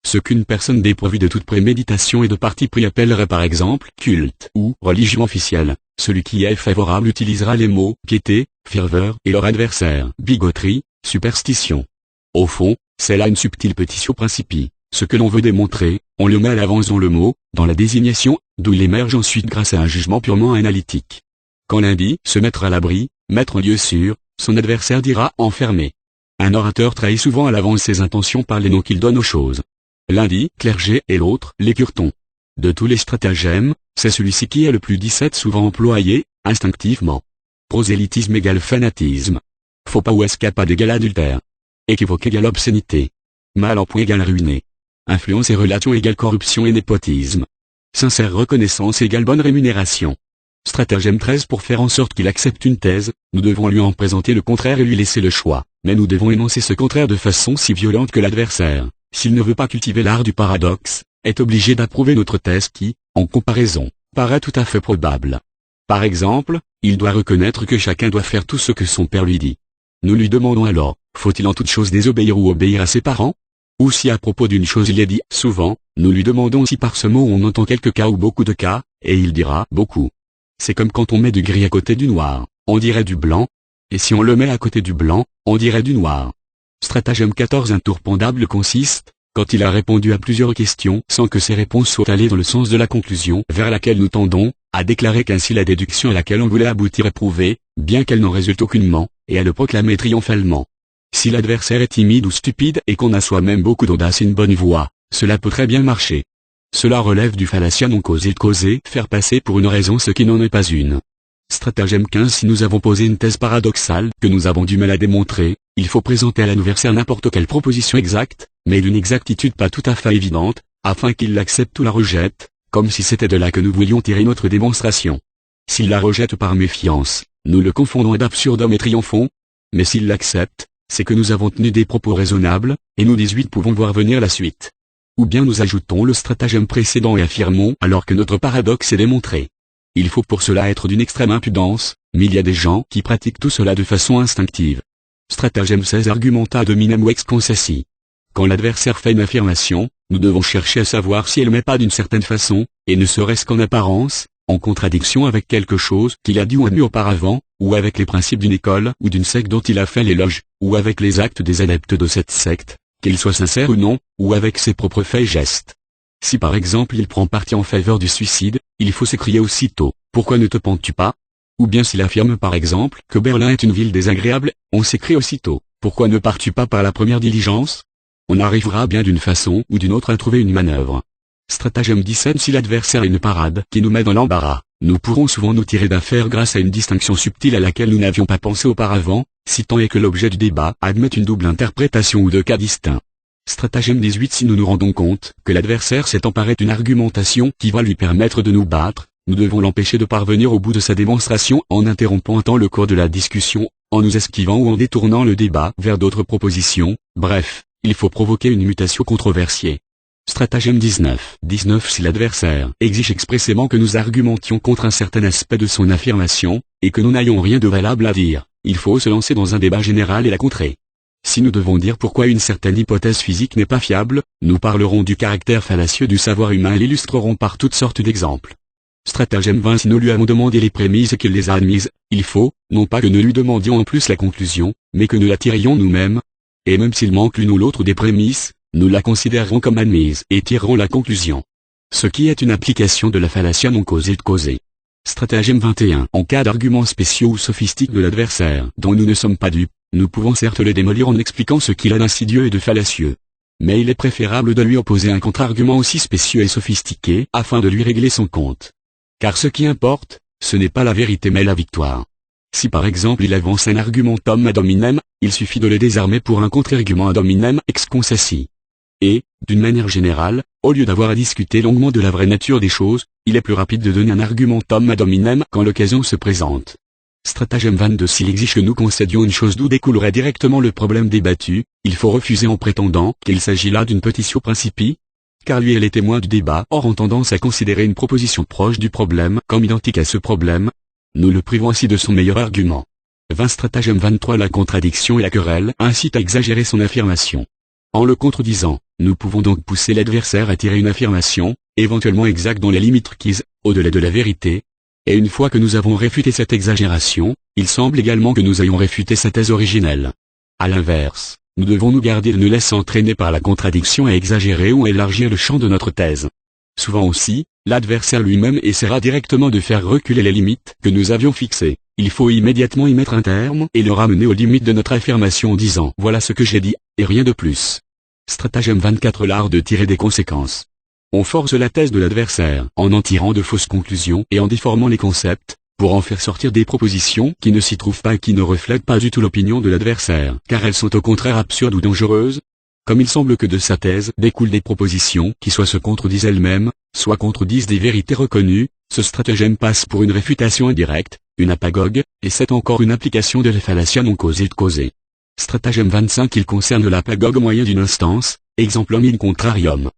Ce qu'une personne dépourvue de toute préméditation et de parti pris appellerait par exemple culte ou religion officielle, celui qui est favorable utilisera les mots piété, ferveur et leur adversaire bigoterie, superstition. Au fond, c'est là une subtile pétitio principii. Ce que l'on veut démontrer, on le met à l'avance dans le mot, dans la désignation, d'où il émerge ensuite grâce à un jugement purement analytique. Quand l'un dit se mettre à l'abri, mettre en lieu sûr, son adversaire dira enfermer. Un orateur trahit souvent à l'avance ses intentions par les noms qu'il donne aux choses. L'un dit clergé et l'autre les curetons. De tous les stratagèmes, c'est celui-ci qui est le plus 17 souvent employé, instinctivement. Prosélytisme égale fanatisme. Faux pas ou escapade égale adultère. Équivoque égale obscénité. Mal emploi égale ruiné. Influence et relation égale corruption et népotisme. Sincère reconnaissance égale bonne rémunération. Stratagème 13. Pour faire en sorte qu'il accepte une thèse, nous devons lui en présenter le contraire et lui laisser le choix, mais nous devons énoncer ce contraire de façon si violente que l'adversaire, s'il ne veut pas cultiver l'art du paradoxe, est obligé d'approuver notre thèse qui, en comparaison, paraît tout à fait probable. Par exemple, il doit reconnaître que chacun doit faire tout ce que son père lui dit. Nous lui demandons alors, faut-il en toute chose désobéir ou obéir à ses parents? Ou si à propos d'une chose il est dit souvent, nous lui demandons si par ce mot on entend quelques cas ou beaucoup de cas, et il dira beaucoup. C'est comme quand on met du gris à côté du noir, on dirait du blanc, et si on le met à côté du blanc, on dirait du noir. Stratagème 14. Un tour pendable consiste, quand il a répondu à plusieurs questions sans que ses réponses soient allées dans le sens de la conclusion vers laquelle nous tendons, à déclarer qu'ainsi la déduction à laquelle on voulait aboutir est prouvée, bien qu'elle n'en résulte aucunement, et à le proclamer triomphalement. Si l'adversaire est timide ou stupide et qu'on a soi-même beaucoup d'audace et une bonne voix, cela peut très bien marcher. Cela relève du fallacia non causé de causer, faire passer pour une raison ce qui n'en est pas une. Stratagème 15. Si nous avons posé une thèse paradoxale que nous avons du mal à démontrer, il faut présenter à l'adversaire n'importe quelle proposition exacte, mais d'une exactitude pas tout à fait évidente, afin qu'il l'accepte ou la rejette, comme si c'était de là que nous voulions tirer notre démonstration. S'il la rejette par méfiance, nous le confondons d'absurdum et triomphons, mais s'il l'accepte, c'est que nous avons tenu des propos raisonnables, et nous 18 pouvons voir venir la suite. Ou bien nous ajoutons le stratagème précédent et affirmons alors que notre paradoxe est démontré. Il faut pour cela être d'une extrême impudence, mais il y a des gens qui pratiquent tout cela de façon instinctive. Stratagème 16. Argumenta ad hominem ou ex concessi. Quand l'adversaire fait une affirmation, nous devons chercher à savoir si elle met pas d'une certaine façon, et ne serait-ce qu'en apparence, en contradiction avec quelque chose qu'il a dit ou admis auparavant, ou avec les principes d'une école ou d'une secte dont il a fait l'éloge, ou avec les actes des adeptes de cette secte, qu'ils soient sincères ou non, ou avec ses propres faits et gestes. Si par exemple il prend parti en faveur du suicide, il faut s'écrier aussitôt, pourquoi ne te pends-tu pas? Ou bien s'il affirme par exemple que Berlin est une ville désagréable, on s'écrie aussitôt, pourquoi ne pars-tu pas par la première diligence? On arrivera bien d'une façon ou d'une autre à trouver une manœuvre. Stratagème 17. Si l'adversaire a une parade qui nous met dans l'embarras, nous pourrons souvent nous tirer d'affaire grâce à une distinction subtile à laquelle nous n'avions pas pensé auparavant, si tant est que l'objet du débat admet une double interprétation ou deux cas distincts. Stratagème 18. Si nous nous rendons compte que l'adversaire s'est emparé d'une argumentation qui va lui permettre de nous battre, nous devons l'empêcher de parvenir au bout de sa démonstration en interrompant un temps le cours de la discussion, en nous esquivant ou en détournant le débat vers d'autres propositions, bref, il faut provoquer une mutation controversiée. Stratagème 19. Si l'adversaire exige expressément que nous argumentions contre un certain aspect de son affirmation, et que nous n'ayons rien de valable à dire, il faut se lancer dans un débat général et la contrer. Si nous devons dire pourquoi une certaine hypothèse physique n'est pas fiable, nous parlerons du caractère fallacieux du savoir humain et l'illustrerons par toutes sortes d'exemples. Stratagème 20. Si nous lui avons demandé les prémices et qu'il les a admises, il faut, non pas que nous lui demandions en plus la conclusion, mais que nous la tirions nous-mêmes. Et même s'il manque l'une ou l'autre des prémices, nous la considérerons comme admise et tirerons la conclusion. Ce qui est une application de la fallacia non causée de causer. Stratagème 21. En cas d'arguments spéciaux ou sophistiques de l'adversaire dont nous ne sommes pas dupes, nous pouvons certes le démolir en expliquant ce qu'il a d'insidieux et de fallacieux. Mais il est préférable de lui opposer un contre-argument aussi spécieux et sophistiqué afin de lui régler son compte. Car ce qui importe, ce n'est pas la vérité mais la victoire. Si par exemple il avance un argumentum ad hominem, il suffit de le désarmer pour un contre-argument ad hominem ex concessi. Et, d'une manière générale, au lieu d'avoir à discuter longuement de la vraie nature des choses, il est plus rapide de donner un argumentum ad hominem quand l'occasion se présente. Stratagème 22. S'il exige que nous concédions une chose d'où découlerait directement le problème débattu, il faut refuser en prétendant qu'il s'agit là d'une petitio principii, car lui est les témoins du débat auront tendance à considérer une proposition proche du problème comme identique à ce problème. Nous le privons ainsi de son meilleur argument. 20. Stratagème 23. La contradiction et la querelle incitent à exagérer son affirmation. En le contredisant, nous pouvons donc pousser l'adversaire à tirer une affirmation, éventuellement exacte dans les limites requises, au-delà de la vérité. Et une fois que nous avons réfuté cette exagération, il semble également que nous ayons réfuté sa thèse originelle. À l'inverse, nous devons nous garder de nous laisser entraîner par la contradiction et exagérer ou élargir le champ de notre thèse. Souvent aussi, l'adversaire lui-même essaiera directement de faire reculer les limites que nous avions fixées. Il faut immédiatement y mettre un terme et le ramener aux limites de notre affirmation en disant « Voilà ce que j'ai dit, et rien de plus ». Stratagème 24. L'art de tirer des conséquences. On force la thèse de l'adversaire en tirant de fausses conclusions et en déformant les concepts, pour en faire sortir des propositions qui ne s'y trouvent pas et qui ne reflètent pas du tout l'opinion de l'adversaire, car elles sont au contraire absurdes ou dangereuses. Comme il semble que de sa thèse découlent des propositions qui soit se contredisent elles-mêmes, soit contredisent des vérités reconnues, ce stratagème passe pour une réfutation indirecte, une apagogue, et c'est encore une application de la fallacia non causée de causer. Stratagème 25. Il concerne l'apagogue au moyen d'une instance, exemplum in contrarium.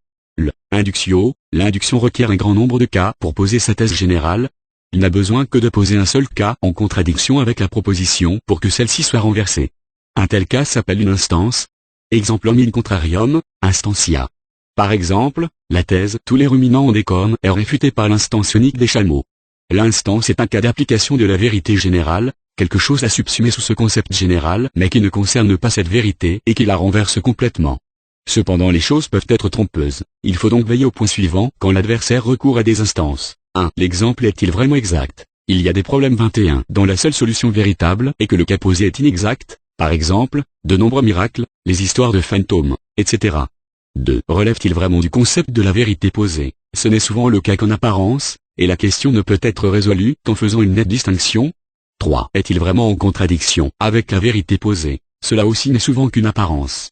L'induction requiert un grand nombre de cas pour poser sa thèse générale. Il n'a besoin que de poser un seul cas en contradiction avec la proposition pour que celle-ci soit renversée. Un tel cas s'appelle une instance. Exemplum in contrarium, instantia. Par exemple, la thèse « Tous les ruminants ont des cornes » est réfutée par l'instance unique des chameaux. L'instance est un cas d'application de la vérité générale, quelque chose à subsumer sous ce concept général mais qui ne concerne pas cette vérité et qui la renverse complètement. Cependant les choses peuvent être trompeuses, il faut donc veiller au point suivant quand l'adversaire recourt à des instances. 1. L'exemple est-il vraiment exact? Il y a des problèmes 21 dont la seule solution véritable est que le cas posé est inexact, par exemple, de nombreux miracles, les histoires de fantômes, etc. 2. Relève-t-il vraiment du concept de la vérité posée? Ce n'est souvent le cas qu'en apparence, et la question ne peut être résolue qu'en faisant une nette distinction. 3. Est-il vraiment en contradiction avec la vérité posée? Cela aussi n'est souvent qu'une apparence.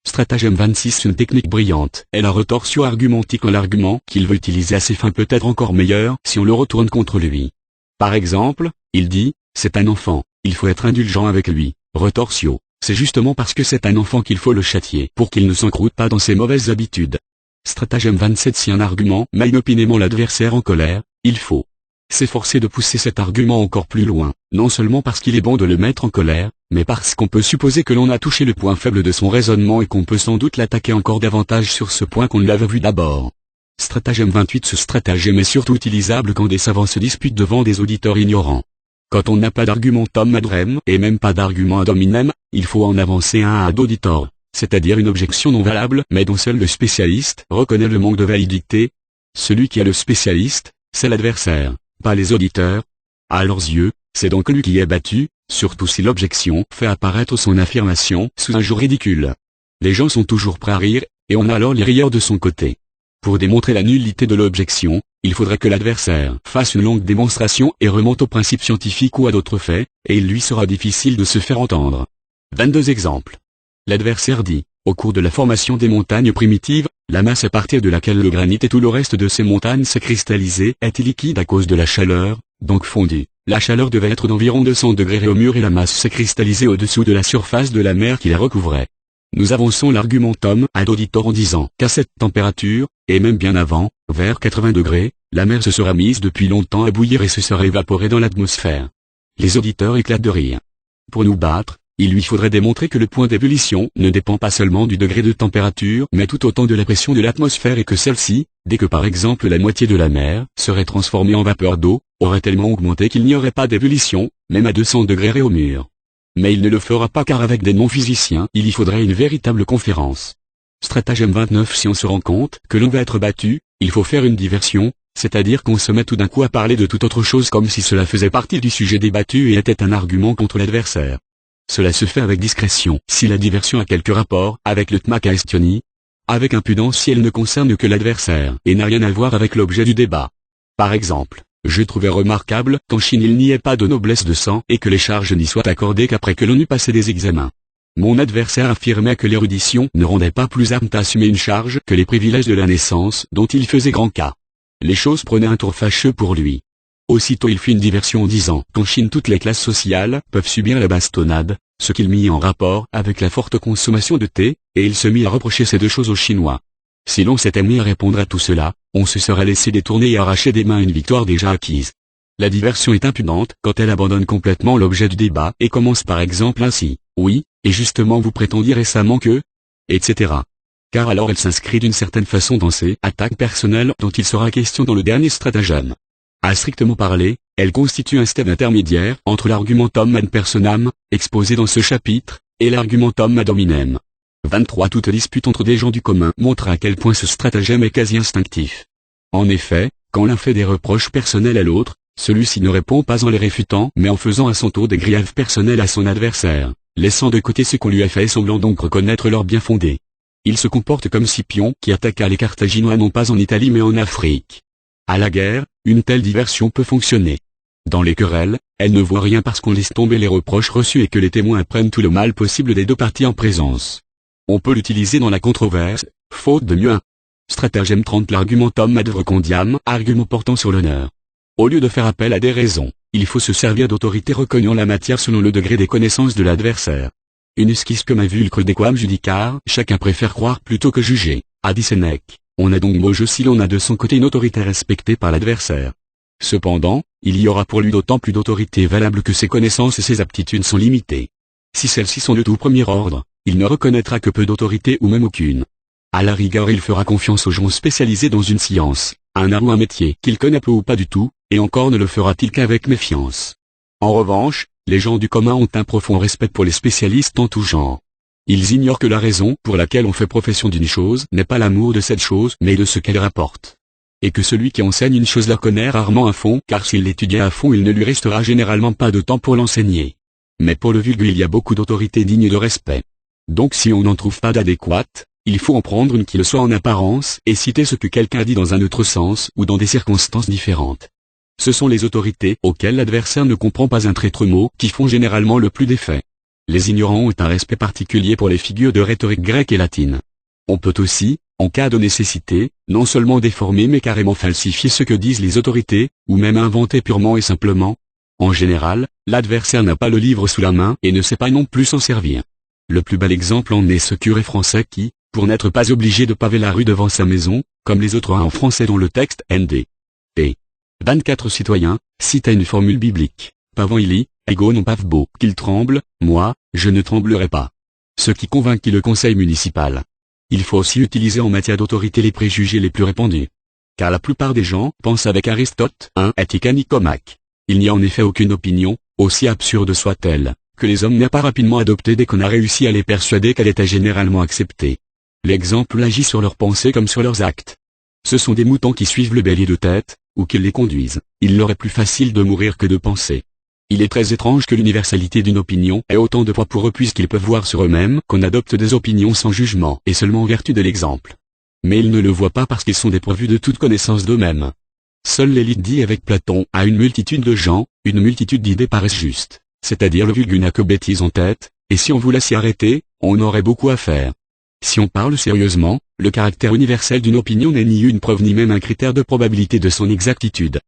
Stratagème 26. Une technique brillante est la rétorsion argumentique quand l'argument qu'il veut utiliser à ses fins peut être encore meilleur si on le retourne contre lui. Par exemple, il dit, c'est un enfant, il faut être indulgent avec lui. Retorsio, c'est justement parce que c'est un enfant qu'il faut le châtier pour qu'il ne s'encroute pas dans ses mauvaises habitudes. Stratagème 27. Si un argument met inopinément l'adversaire en colère, il faut s'efforcer de pousser cet argument encore plus loin, non seulement parce qu'il est bon de le mettre en colère, mais parce qu'on peut supposer que l'on a touché le point faible de son raisonnement et qu'on peut sans doute l'attaquer encore davantage sur ce point qu'on ne l'avait vu d'abord. Stratagème 28. Ce stratagème est surtout utilisable quand des savants se disputent devant des auditeurs ignorants. Quand on n'a pas d'argumentum ad rem et même pas d'argument ad hominem, il faut en avancer un ad auditor, c'est-à-dire une objection non valable mais dont seul le spécialiste reconnaît le manque de validité. Celui qui est le spécialiste, c'est l'adversaire, pas les auditeurs. À leurs yeux, c'est donc lui qui est battu, surtout si l'objection fait apparaître son affirmation sous un jour ridicule. Les gens sont toujours prêts à rire, et on a alors les rieurs de son côté. Pour démontrer la nullité de l'objection, il faudrait que l'adversaire fasse une longue démonstration et remonte aux principes scientifiques ou à d'autres faits, et il lui sera difficile de se faire entendre. 22 exemples. L'adversaire dit, au cours de la formation des montagnes primitives, la masse à partir de laquelle le granit et tout le reste de ces montagnes s'est cristallisé était liquide à cause de la chaleur, donc fondu. La chaleur devait être d'environ 200 degrés Réaumur et la masse s'est cristallisée au-dessous de la surface de la mer qui la recouvrait. Nous avançons l'argumentum ad auditor en disant qu'à cette température, et même bien avant, vers 80 degrés, la mer se sera mise depuis longtemps à bouillir et se serait évaporée dans l'atmosphère. Les auditeurs éclatent de rire. Pour nous battre, il lui faudrait démontrer que le point d'ébullition ne dépend pas seulement du degré de température mais tout autant de la pression de l'atmosphère et que celle-ci, dès que par exemple la moitié de la mer serait transformée en vapeur d'eau, aurait tellement augmenté qu'il n'y aurait pas d'ébullition, même à 200 degrés Réaumur. Mais il ne le fera pas car avec des non-physiciens il y faudrait une véritable conférence. Stratagème 29. Si on se rend compte que l'on va être battu, il faut faire une diversion, c'est-à-dire qu'on se met tout d'un coup à parler de toute autre chose comme si cela faisait partie du sujet débattu et était un argument contre l'adversaire. Cela se fait avec discrétion si la diversion a quelque rapport avec le tma quaestioni, avec impudence si elle ne concerne que l'adversaire et n'a rien à voir avec l'objet du débat. Par exemple, je trouvais remarquable qu'en Chine il n'y ait pas de noblesse de sang et que les charges n'y soient accordées qu'après que l'on eut passé des examens. Mon adversaire affirmait que l'érudition ne rendait pas plus apte à assumer une charge que les privilèges de la naissance dont il faisait grand cas. Les choses prenaient un tour fâcheux pour lui. Aussitôt il fit une diversion en disant qu'en Chine toutes les classes sociales peuvent subir la bastonnade, ce qu'il mit en rapport avec la forte consommation de thé, et il se mit à reprocher ces deux choses aux Chinois. Si l'on s'était mis à répondre à tout cela, on se serait laissé détourner et arracher des mains une victoire déjà acquise. La diversion est impudente quand elle abandonne complètement l'objet du débat et commence par exemple ainsi, oui, et justement vous prétendiez récemment que, etc. Car alors elle s'inscrit d'une certaine façon dans ces attaques personnelles dont il sera question dans le dernier stratagème. À strictement parler, elle constitue un stade intermédiaire entre l'argumentum ad personam, exposé dans ce chapitre, et l'argumentum ad hominem. 23. Toute dispute entre des gens du commun montre à quel point ce stratagème est quasi instinctif. En effet, quand l'un fait des reproches personnels à l'autre, celui-ci ne répond pas en les réfutant mais en faisant à son tour des griefs personnels à son adversaire, laissant de côté ce qu'on lui a fait et semblant donc reconnaître leur bien fondé. Il se comporte comme Scipion qui attaqua les Carthaginois non pas en Italie mais en Afrique. À la guerre, une telle diversion peut fonctionner. Dans les querelles, elle ne voit rien parce qu'on laisse tomber les reproches reçus et que les témoins apprennent tout le mal possible des deux parties en présence. On peut l'utiliser dans la controverse, faute de mieux. Stratagème 30. L'argumentum ad verecondiam, argument portant sur l'honneur. Au lieu de faire appel à des raisons, il faut se servir d'autorité recognant la matière selon le degré des connaissances de l'adversaire. Une esquisse comme un vulcre dequam judicar, chacun préfère croire plutôt que juger, a dit Sénèque. On a donc beau jeu si l'on a de son côté une autorité respectée par l'adversaire. Cependant, il y aura pour lui d'autant plus d'autorité valable que ses connaissances et ses aptitudes sont limitées. Si celles-ci sont de tout premier ordre, il ne reconnaîtra que peu d'autorité ou même aucune. À la rigueur, il fera confiance aux gens spécialisés dans une science, un art ou un métier qu'il connaît peu ou pas du tout, et encore ne le fera-t-il qu'avec méfiance. En revanche, les gens du commun ont un profond respect pour les spécialistes en tout genre. Ils ignorent que la raison pour laquelle on fait profession d'une chose n'est pas l'amour de cette chose mais de ce qu'elle rapporte. Et que celui qui enseigne une chose la connaît rarement à fond, car s'il l'étudiait à fond il ne lui restera généralement pas de temps pour l'enseigner. Mais pour le vulgue il y a beaucoup d'autorités dignes de respect. Donc si on n'en trouve pas d'adéquate, il faut en prendre une qui le soit en apparence et citer ce que quelqu'un dit dans un autre sens ou dans des circonstances différentes. Ce sont les autorités auxquelles l'adversaire ne comprend pas un traître mot qui font généralement le plus d'effet. Les ignorants ont un respect particulier pour les figures de rhétorique grecque et latine. On peut aussi, en cas de nécessité, non seulement déformer mais carrément falsifier ce que disent les autorités, ou même inventer purement et simplement. En général, l'adversaire n'a pas le livre sous la main et ne sait pas non plus s'en servir. Le plus bel exemple en est ce curé français qui, pour n'être pas obligé de paver la rue devant sa maison, comme les autres en français dont le texte N.D. P. 24 citoyens, citait une formule biblique, pavant ili, ego non pavebo, qu'il tremble, moi, je ne tremblerai pas. Ce qui convainquit le conseil municipal. Il faut aussi utiliser en matière d'autorité les préjugés les plus répandus. Car la plupart des gens pensent avec Aristote, Éthique Nicomaque. Il n'y a en effet aucune opinion, aussi absurde soit-elle, que les hommes n'aient pas rapidement adopté dès qu'on a réussi à les persuader qu'elle était généralement acceptée. L'exemple agit sur leurs pensées comme sur leurs actes. Ce sont des moutons qui suivent le bélier de tête, ou qu'ils les conduisent. Il leur est plus facile de mourir que de penser. Il est très étrange que l'universalité d'une opinion ait autant de poids pour eux puisqu'ils peuvent voir sur eux-mêmes qu'on adopte des opinions sans jugement et seulement en vertu de l'exemple. Mais ils ne le voient pas parce qu'ils sont dépourvus de toute connaissance d'eux-mêmes. Seule l'élite dit avec Platon à une multitude de gens, une multitude d'idées paraissent justes, c'est-à-dire le vulgue n'a que bêtises en tête, et si on voulait s'y arrêter, on aurait beaucoup à faire. Si on parle sérieusement, le caractère universel d'une opinion n'est ni une preuve ni même un critère de probabilité de son exactitude.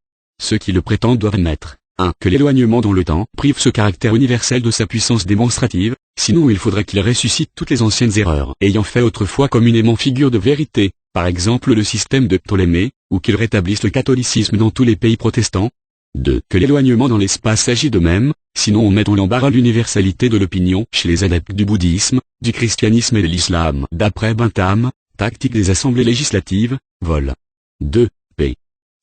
Ceux qui le prétendent doivent admettre, que l'éloignement dans le temps prive ce caractère universel de sa puissance démonstrative, sinon il faudrait qu'il ressuscite toutes les anciennes erreurs ayant fait autrefois communément figure de vérité, par exemple le système de Ptolémée, ou qu'il rétablisse le catholicisme dans tous les pays protestants. 2. Que l'éloignement dans l'espace agit de même, sinon on met dans l'embarras l'universalité de l'opinion chez les adeptes du bouddhisme, du christianisme et de l'islam. D'après Bentham, Tactique des assemblées législatives, vol. 2. p.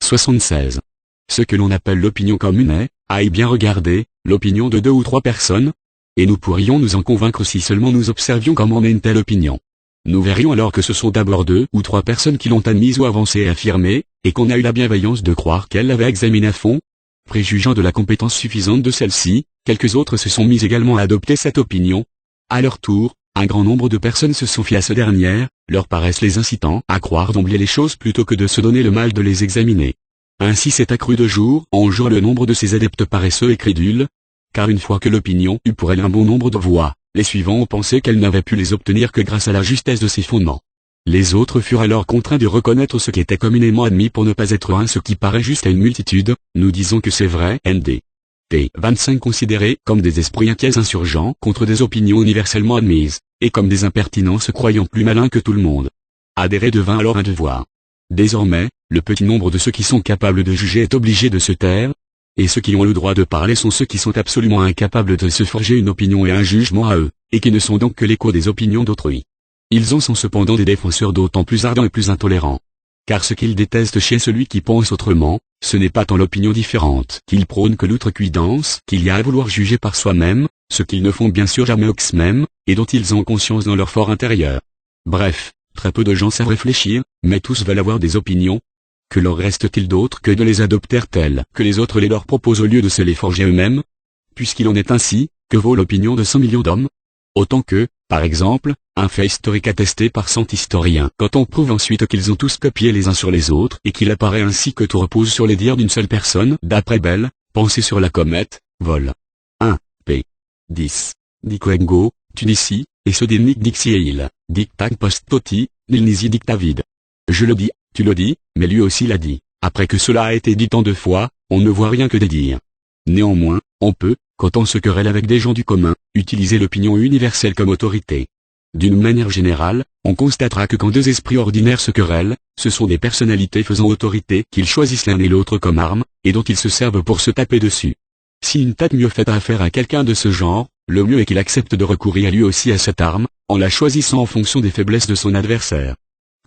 76. Ce que l'on appelle l'opinion commune est, à y bien regarder, l'opinion de 2 ou 3 personnes. Et nous pourrions nous en convaincre si seulement nous observions comment est une telle opinion. Nous verrions alors que ce sont d'abord 2 ou 3 personnes qui l'ont admise ou avancée et affirmée, et qu'on a eu la bienveillance de croire qu'elles l'avaient examinée à fond. Préjugeant de la compétence suffisante de celle-ci, quelques autres se sont mis également à adopter cette opinion. À leur tour, un grand nombre de personnes se sont fiées à ce dernière, leur paraissent les incitant à croire d'emblée les choses plutôt que de se donner le mal de les examiner. Ainsi s'est accru de jour en jour le nombre de ces adeptes paresseux et crédules, car une fois que l'opinion eut pour elle un bon nombre de voix, les suivants ont pensé qu'elle n'avait pu les obtenir que grâce à la justesse de ses fondements. Les autres furent alors contraints de reconnaître ce qui était communément admis pour ne pas être ce qui paraît juste à une multitude. Nous disons que c'est vrai. N.D. P. 25 considérés comme des esprits inquiets insurgents contre des opinions universellement admises, et comme des impertinents se croyant plus malins que tout le monde. Adhérer devint alors un devoir. Désormais, le petit nombre de ceux qui sont capables de juger est obligé de se taire, et ceux qui ont le droit de parler sont ceux qui sont absolument incapables de se forger une opinion et un jugement à eux, et qui ne sont donc que l'écho des opinions d'autrui. Ils en sont cependant des défenseurs d'autant plus ardents et plus intolérants. Car ce qu'ils détestent chez celui qui pense autrement, ce n'est pas tant l'opinion différente qu'ils prônent que l'outrecuidance qu'il y a à vouloir juger par soi-même, ce qu'ils ne font bien sûr jamais eux-mêmes, et dont ils ont conscience dans leur fort intérieur. Bref, très peu de gens savent réfléchir, mais tous veulent avoir des opinions. Que leur reste-t-il d'autre que de les adopter telles que les autres les leur proposent au lieu de se les forger eux-mêmes? Puisqu'il en est ainsi, que vaut l'opinion de 100 millions d'hommes? Autant que, par exemple, un fait historique attesté par 100 historiens. Quand on prouve ensuite qu'ils ont tous copié les uns sur les autres et qu'il apparaît ainsi que tout repose sur les dires d'une seule personne, d'après Bell, Pensée sur la comète, vol. 1. p. 10. Dicoengo, Tunisie, et ce Nick Dixieil, dictac post toti, nil nisi dictavid. Je le dis, tu le dis, mais lui aussi l'a dit. Après que cela a été dit tant de fois, on ne voit rien que des dires. Néanmoins, on peut, quand on se querelle avec des gens du commun, utiliser l'opinion universelle comme autorité. D'une manière générale, on constatera que quand 2 esprits ordinaires se querellent, ce sont des personnalités faisant autorité qu'ils choisissent l'un et l'autre comme arme, et dont ils se servent pour se taper dessus. Si une tête mieux faite a affaire à quelqu'un de ce genre, le mieux est qu'il accepte de recourir lui aussi à cette arme, en la choisissant en fonction des faiblesses de son adversaire.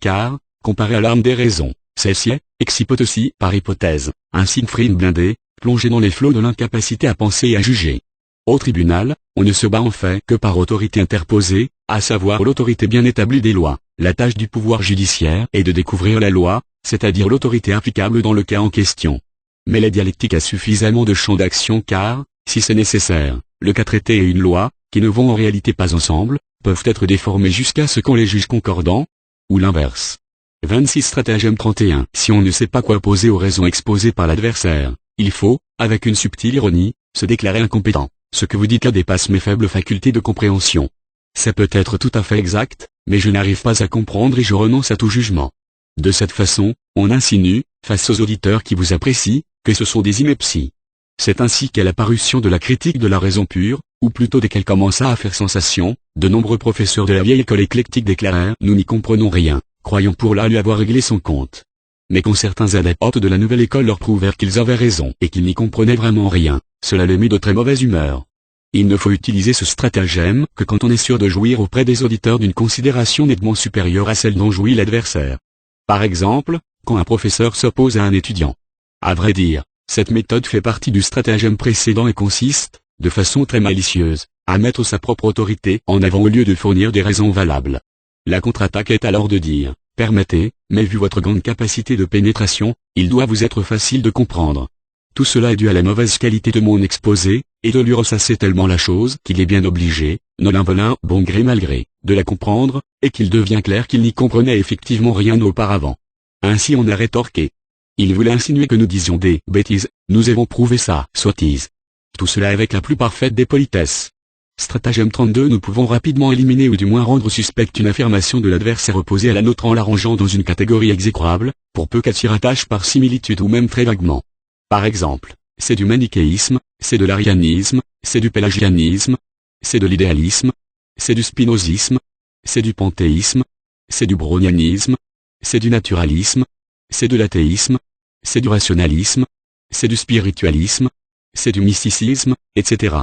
Car, comparé à l'arme des raisons, celle-ci est, ex hypothèse par hypothèse, un Siegfried blindé, plongé dans les flots de l'incapacité à penser et à juger. Au tribunal, on ne se bat en fait que par autorité interposée, à savoir l'autorité bien établie des lois. La tâche du pouvoir judiciaire est de découvrir la loi, c'est-à-dire l'autorité applicable dans le cas en question. Mais la dialectique a suffisamment de champ d'action car, si c'est nécessaire, le cas traité et une loi, qui ne vont en réalité pas ensemble, peuvent être déformés jusqu'à ce qu'on les juge concordants, ou l'inverse. 26 Stratagème 31. Si on ne sait pas quoi opposer aux raisons exposées par l'adversaire, il faut, avec une subtile ironie, se déclarer incompétent. Ce que vous dites là dépasse mes faibles facultés de compréhension. C'est peut-être tout à fait exact, mais je n'arrive pas à comprendre et je renonce à tout jugement. De cette façon, on insinue, face aux auditeurs qui vous apprécient, que ce sont des inepties. C'est ainsi qu'à la parution de la critique de la raison pure, ou plutôt dès qu'elle commença à faire sensation, de nombreux professeurs de la vieille école éclectique déclarèrent « Nous n'y comprenons rien », croyant pour là lui avoir réglé son compte. Mais quand certains adeptes de la nouvelle école leur prouvèrent qu'ils avaient raison et qu'ils n'y comprenaient vraiment rien, cela les mit de très mauvaise humeur. Il ne faut utiliser ce stratagème que quand on est sûr de jouir auprès des auditeurs d'une considération nettement supérieure à celle dont jouit l'adversaire. Par exemple, quand un professeur s'oppose à un étudiant. À vrai dire, cette méthode fait partie du stratagème précédent et consiste, de façon très malicieuse, à mettre sa propre autorité en avant au lieu de fournir des raisons valables. La contre-attaque est alors de dire « Permettez, mais vu votre grande capacité de pénétration, il doit vous être facile de comprendre. » Tout cela est dû à la mauvaise qualité de mon exposé, et de lui ressasser tellement la chose qu'il est bien obligé, nolin volin, bon gré mal gré, de la comprendre, et qu'il devient clair qu'il n'y comprenait effectivement rien auparavant. Ainsi on a rétorqué. Il voulait insinuer que nous disions des bêtises, nous avons prouvé ça, sottise. Tout cela avec la plus parfaite des politesses. Stratagème 32. Nous pouvons rapidement éliminer ou du moins rendre suspecte une affirmation de l'adversaire opposée à la nôtre en la rangeant dans une catégorie exécrable, pour peu qu'elle s'y rattache par similitude ou même très vaguement. Par exemple, c'est du manichéisme, c'est de l'arianisme, c'est du pélagianisme, c'est de l'idéalisme, c'est du spinozisme, c'est du panthéisme, c'est du brownianisme, c'est du naturalisme, c'est de l'athéisme, c'est du rationalisme, c'est du spiritualisme, c'est du mysticisme, etc.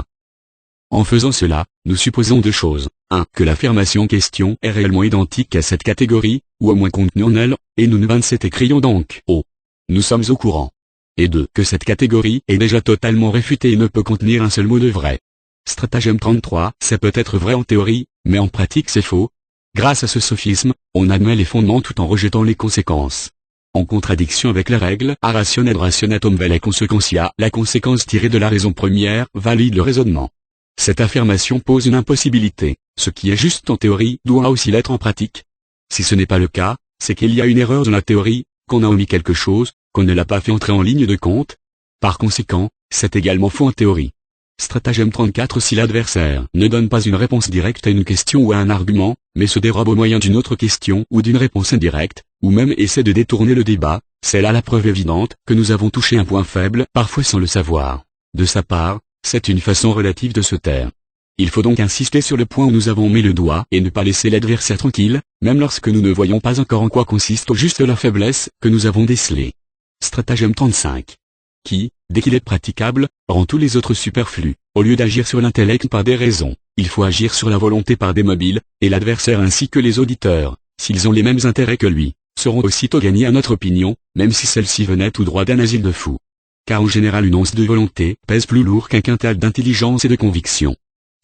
En faisant cela, nous supposons deux choses. 1. Que l'affirmation en question est réellement identique à cette catégorie, ou au moins contenue en elle, et nous 27 écrions donc « Oh ». Nous sommes au courant. Et 2. Que cette catégorie est déjà totalement réfutée et ne peut contenir un seul mot de vrai. Stratagème 33. C'est peut-être vrai en théorie, mais en pratique c'est faux. Grâce à ce sophisme, on admet les fondements tout en rejetant les conséquences. En contradiction avec la règle, a rationem rationatum velle consequentia, la conséquence tirée de la raison première valide le raisonnement. Cette affirmation pose une impossibilité, ce qui est juste en théorie doit aussi l'être en pratique. Si ce n'est pas le cas, c'est qu'il y a une erreur dans la théorie, qu'on a omis quelque chose, qu'on ne l'a pas fait entrer en ligne de compte. Par conséquent, c'est également faux en théorie. Stratagème 34. Si l'adversaire ne donne pas une réponse directe à une question ou à un argument, mais se dérobe au moyen d'une autre question ou d'une réponse indirecte, ou même essaie de détourner le débat, c'est là la preuve évidente que nous avons touché un point faible, parfois sans le savoir. De sa part, c'est une façon relative de se taire. Il faut donc insister sur le point où nous avons mis le doigt et ne pas laisser l'adversaire tranquille, même lorsque nous ne voyons pas encore en quoi consiste au juste la faiblesse que nous avons décelée. Stratagème 35. Qui, dès qu'il est praticable, rend tous les autres superflus. Au lieu d'agir sur l'intellect par des raisons, il faut agir sur la volonté par des mobiles, et l'adversaire ainsi que les auditeurs, s'ils ont les mêmes intérêts que lui, seront aussitôt gagnés à notre opinion, même si celle-ci venait tout droit d'un asile de fous. Car en général une once de volonté pèse plus lourd qu'un quintal d'intelligence et de conviction.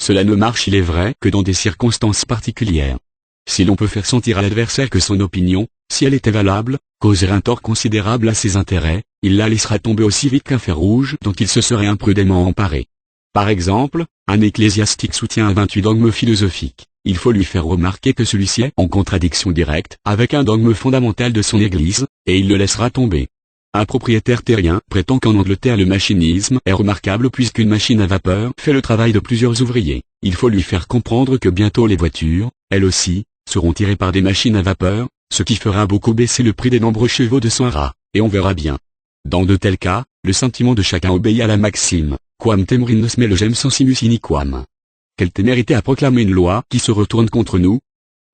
Cela ne marche il est vrai que dans des circonstances particulières. Si l'on peut faire sentir à l'adversaire que son opinion, si elle était valable, causerait un tort considérable à ses intérêts, il la laissera tomber aussi vite qu'un fer rouge dont il se serait imprudemment emparé. Par exemple, un ecclésiastique soutient un 28 dogmes philosophiques. Il faut lui faire remarquer que celui-ci est en contradiction directe avec un dogme fondamental de son Église, et il le laissera tomber. Un propriétaire terrien prétend qu'en Angleterre le machinisme est remarquable puisqu'une machine à vapeur fait le travail de plusieurs ouvriers. Il faut lui faire comprendre que bientôt les voitures, elles aussi, seront tirées par des machines à vapeur, ce qui fera beaucoup baisser le prix des nombreux chevaux de son rat, et on verra bien. Dans de tels cas, le sentiment de chacun obéit à la maxime, quam temurinus me legem sensimus iniquam. Quelle témérité à proclamer une loi qui se retourne contre nous?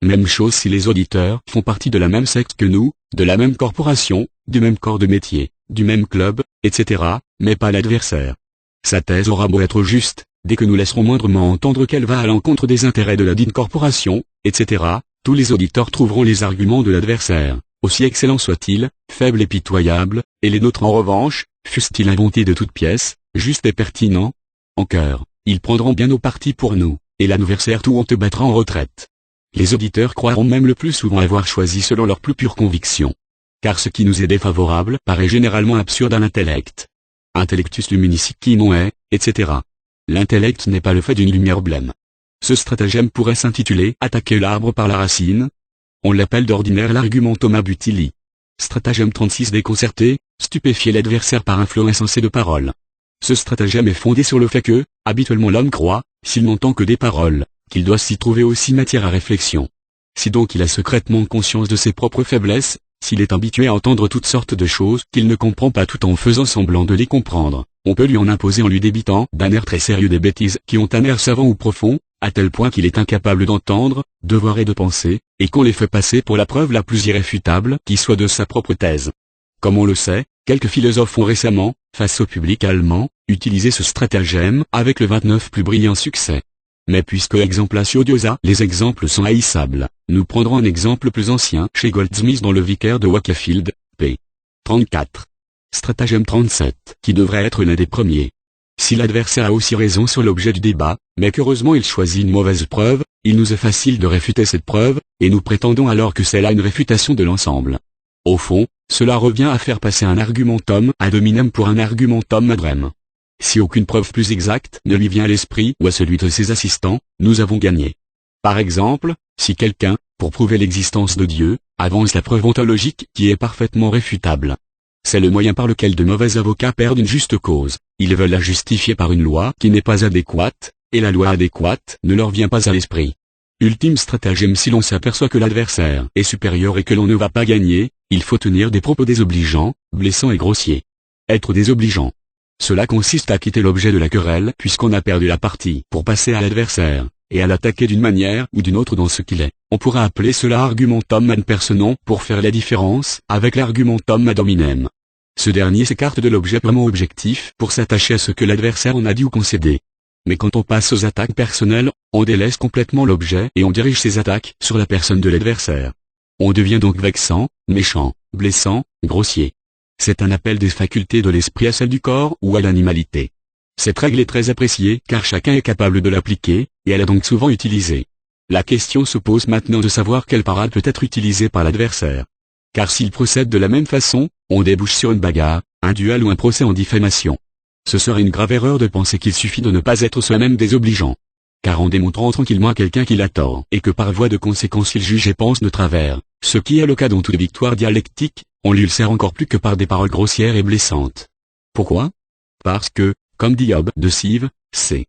Même chose si les auditeurs font partie de la même secte que nous, de la même corporation, du même corps de métier, du même club, etc., mais pas l'adversaire. Sa thèse aura beau être juste, dès que nous laisserons moindrement entendre qu'elle va à l'encontre des intérêts de la dite corporation, etc., tous les auditeurs trouveront les arguments de l'adversaire, aussi excellents soient-ils, faibles et pitoyables, et les nôtres en revanche, fussent-ils inventés de toutes pièces, justes et pertinents. En cœur, ils prendront bien nos partis pour nous, et l'adversaire tout honte battra en retraite. Les auditeurs croiront même le plus souvent avoir choisi selon leur plus pure conviction. Car ce qui nous est défavorable paraît généralement absurde à l'intellect. Intellectus luminici qui non est, etc. L'intellect n'est pas le fait d'une lumière blême. Ce stratagème pourrait s'intituler « Attaquer l'arbre par la racine ». On l'appelle d'ordinaire l'argumentum ab utili. Stratagème 36 déconcerté, stupéfier l'adversaire par un flot insensé de paroles. Ce stratagème est fondé sur le fait que, habituellement l'homme croit, s'il n'entend que des paroles, qu'il doit s'y trouver aussi matière à réflexion. Si donc il a secrètement conscience de ses propres faiblesses, s'il est habitué à entendre toutes sortes de choses qu'il ne comprend pas tout en faisant semblant de les comprendre, on peut lui en imposer en lui débitant d'un air très sérieux des bêtises qui ont un air savant ou profond, à tel point qu'il est incapable d'entendre, de voir et de penser, et qu'on les fait passer pour la preuve la plus irréfutable qui soit de sa propre thèse. Comme on le sait, quelques philosophes ont récemment, face au public allemand, utilisé ce stratagème avec le 29 plus brillant succès. Mais puisque exemplatio odiosa, les exemples sont haïssables, nous prendrons un exemple plus ancien chez Goldsmith dans Le Vicaire de Wakefield, p. 34. Stratagème 37, qui devrait être l'un des premiers. Si l'adversaire a aussi raison sur l'objet du débat, mais qu'heureusement il choisit une mauvaise preuve, il nous est facile de réfuter cette preuve, et nous prétendons alors que c'est là une réfutation de l'ensemble. Au fond, cela revient à faire passer un argumentum ad hominem pour un argumentum ad rem. Si aucune preuve plus exacte ne lui vient à l'esprit ou à celui de ses assistants, nous avons gagné. Par exemple, si quelqu'un, pour prouver l'existence de Dieu, avance la preuve ontologique qui est parfaitement réfutable. C'est le moyen par lequel de mauvais avocats perdent une juste cause. Ils veulent la justifier par une loi qui n'est pas adéquate, et la loi adéquate ne leur vient pas à l'esprit. Ultime stratagème: si l'on s'aperçoit que l'adversaire est supérieur et que l'on ne va pas gagner, il faut tenir des propos désobligeants, blessants et grossiers. Être désobligeant. Cela consiste à quitter l'objet de la querelle puisqu'on a perdu la partie pour passer à l'adversaire, et à l'attaquer d'une manière ou d'une autre dans ce qu'il est. On pourra appeler cela argumentum ad personam pour faire la différence avec l'argumentum ad hominem. Ce dernier s'écarte de l'objet vraiment objectif pour s'attacher à ce que l'adversaire en a dit ou concédé. Mais quand on passe aux attaques personnelles, on délaisse complètement l'objet et on dirige ses attaques sur la personne de l'adversaire. On devient donc vexant, méchant, blessant, grossier. C'est un appel des facultés de l'esprit à celle du corps ou à l'animalité. Cette règle est très appréciée car chacun est capable de l'appliquer, et elle est donc souvent utilisée. La question se pose maintenant de savoir quelle parade peut être utilisée par l'adversaire. Car s'il procède de la même façon, on débouche sur une bagarre, un duel ou un procès en diffamation. Ce serait une grave erreur de penser qu'il suffit de ne pas être soi-même désobligeant. Car en démontrant tranquillement à quelqu'un qu'il a tort et que par voie de conséquence il juge et pense de travers, ce qui est le cas dans toute victoire dialectique, on l'ulcère encore plus que par des paroles grossières et blessantes. Pourquoi? Parce que, comme dit Job de Sive, c.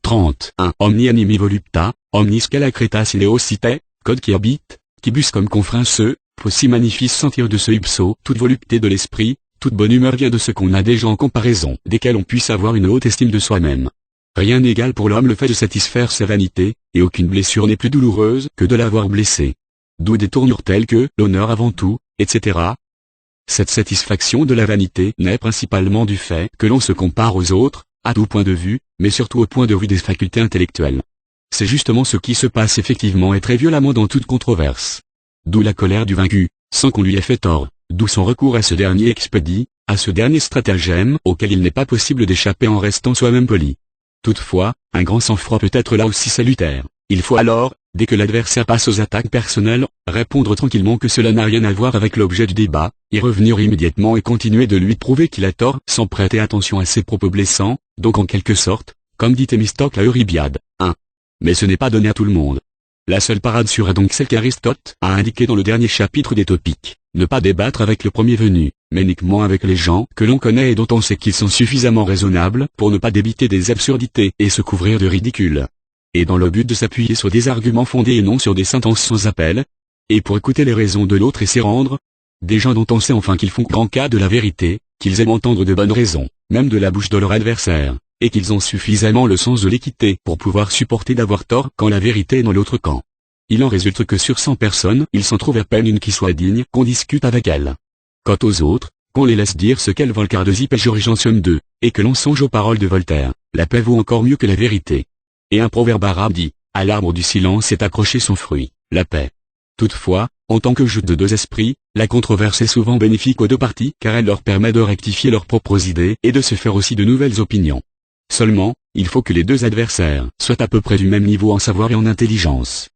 31, omni animi volupta, omnis scala creta sileocite, code qui habite, quibus comme confrin ce, possi magnifice sentir de ce ipso, toute volupté de l'esprit, toute bonne humeur vient de ce qu'on a déjà en comparaison, desquels on puisse avoir une haute estime de soi-même. Rien n'égale pour l'homme le fait de satisfaire sa vanité, et aucune blessure n'est plus douloureuse que de l'avoir blessé. D'où des tournures telles que l'honneur avant tout, etc. Cette satisfaction de la vanité naît principalement du fait que l'on se compare aux autres, à tout point de vue, mais surtout au point de vue des facultés intellectuelles. C'est justement ce qui se passe effectivement et très violemment dans toute controverse. D'où la colère du vaincu, sans qu'on lui ait fait tort, d'où son recours à ce dernier expédit, à ce dernier stratagème auquel il n'est pas possible d'échapper en restant soi-même poli. Toutefois, un grand sang-froid peut être là aussi salutaire. Il faut alors, dès que l'adversaire passe aux attaques personnelles, répondre tranquillement que cela n'a rien à voir avec l'objet du débat, y revenir immédiatement et continuer de lui prouver qu'il a tort sans prêter attention à ses propos blessants, donc en quelque sorte, comme dit Thémistocle à Eurybiade, 1. Mais ce n'est pas donné à tout le monde. La seule parade sera donc celle qu'Aristote a indiquée dans le dernier chapitre des Topiques, ne pas débattre avec le premier venu, mais uniquement avec les gens que l'on connaît et dont on sait qu'ils sont suffisamment raisonnables pour ne pas débiter des absurdités et se couvrir de ridicule. Et dans le but de s'appuyer sur des arguments fondés et non sur des sentences sans appel, et pour écouter les raisons de l'autre et s'y rendre, des gens dont on sait enfin qu'ils font grand cas de la vérité, qu'ils aiment entendre de bonnes raisons, même de la bouche de leur adversaire, et qu'ils ont suffisamment le sens de l'équité pour pouvoir supporter d'avoir tort quand la vérité est dans l'autre camp. Il en résulte que sur 100 personnes, il s'en trouve à peine une qui soit digne qu'on discute avec elle. Quant aux autres, qu'on les laisse dire ce qu'elles veulent car de Zipage Gentium 2, et que l'on songe aux paroles de Voltaire, la paix vaut encore mieux que la vérité. Et un proverbe arabe dit, à l'arbre du silence est accroché son fruit, la paix. Toutefois, en tant que jeu de deux esprits, la controverse est souvent bénéfique aux deux parties car elle leur permet de rectifier leurs propres idées et de se faire aussi de nouvelles opinions. Seulement, il faut que les deux adversaires soient à peu près du même niveau en savoir et en intelligence.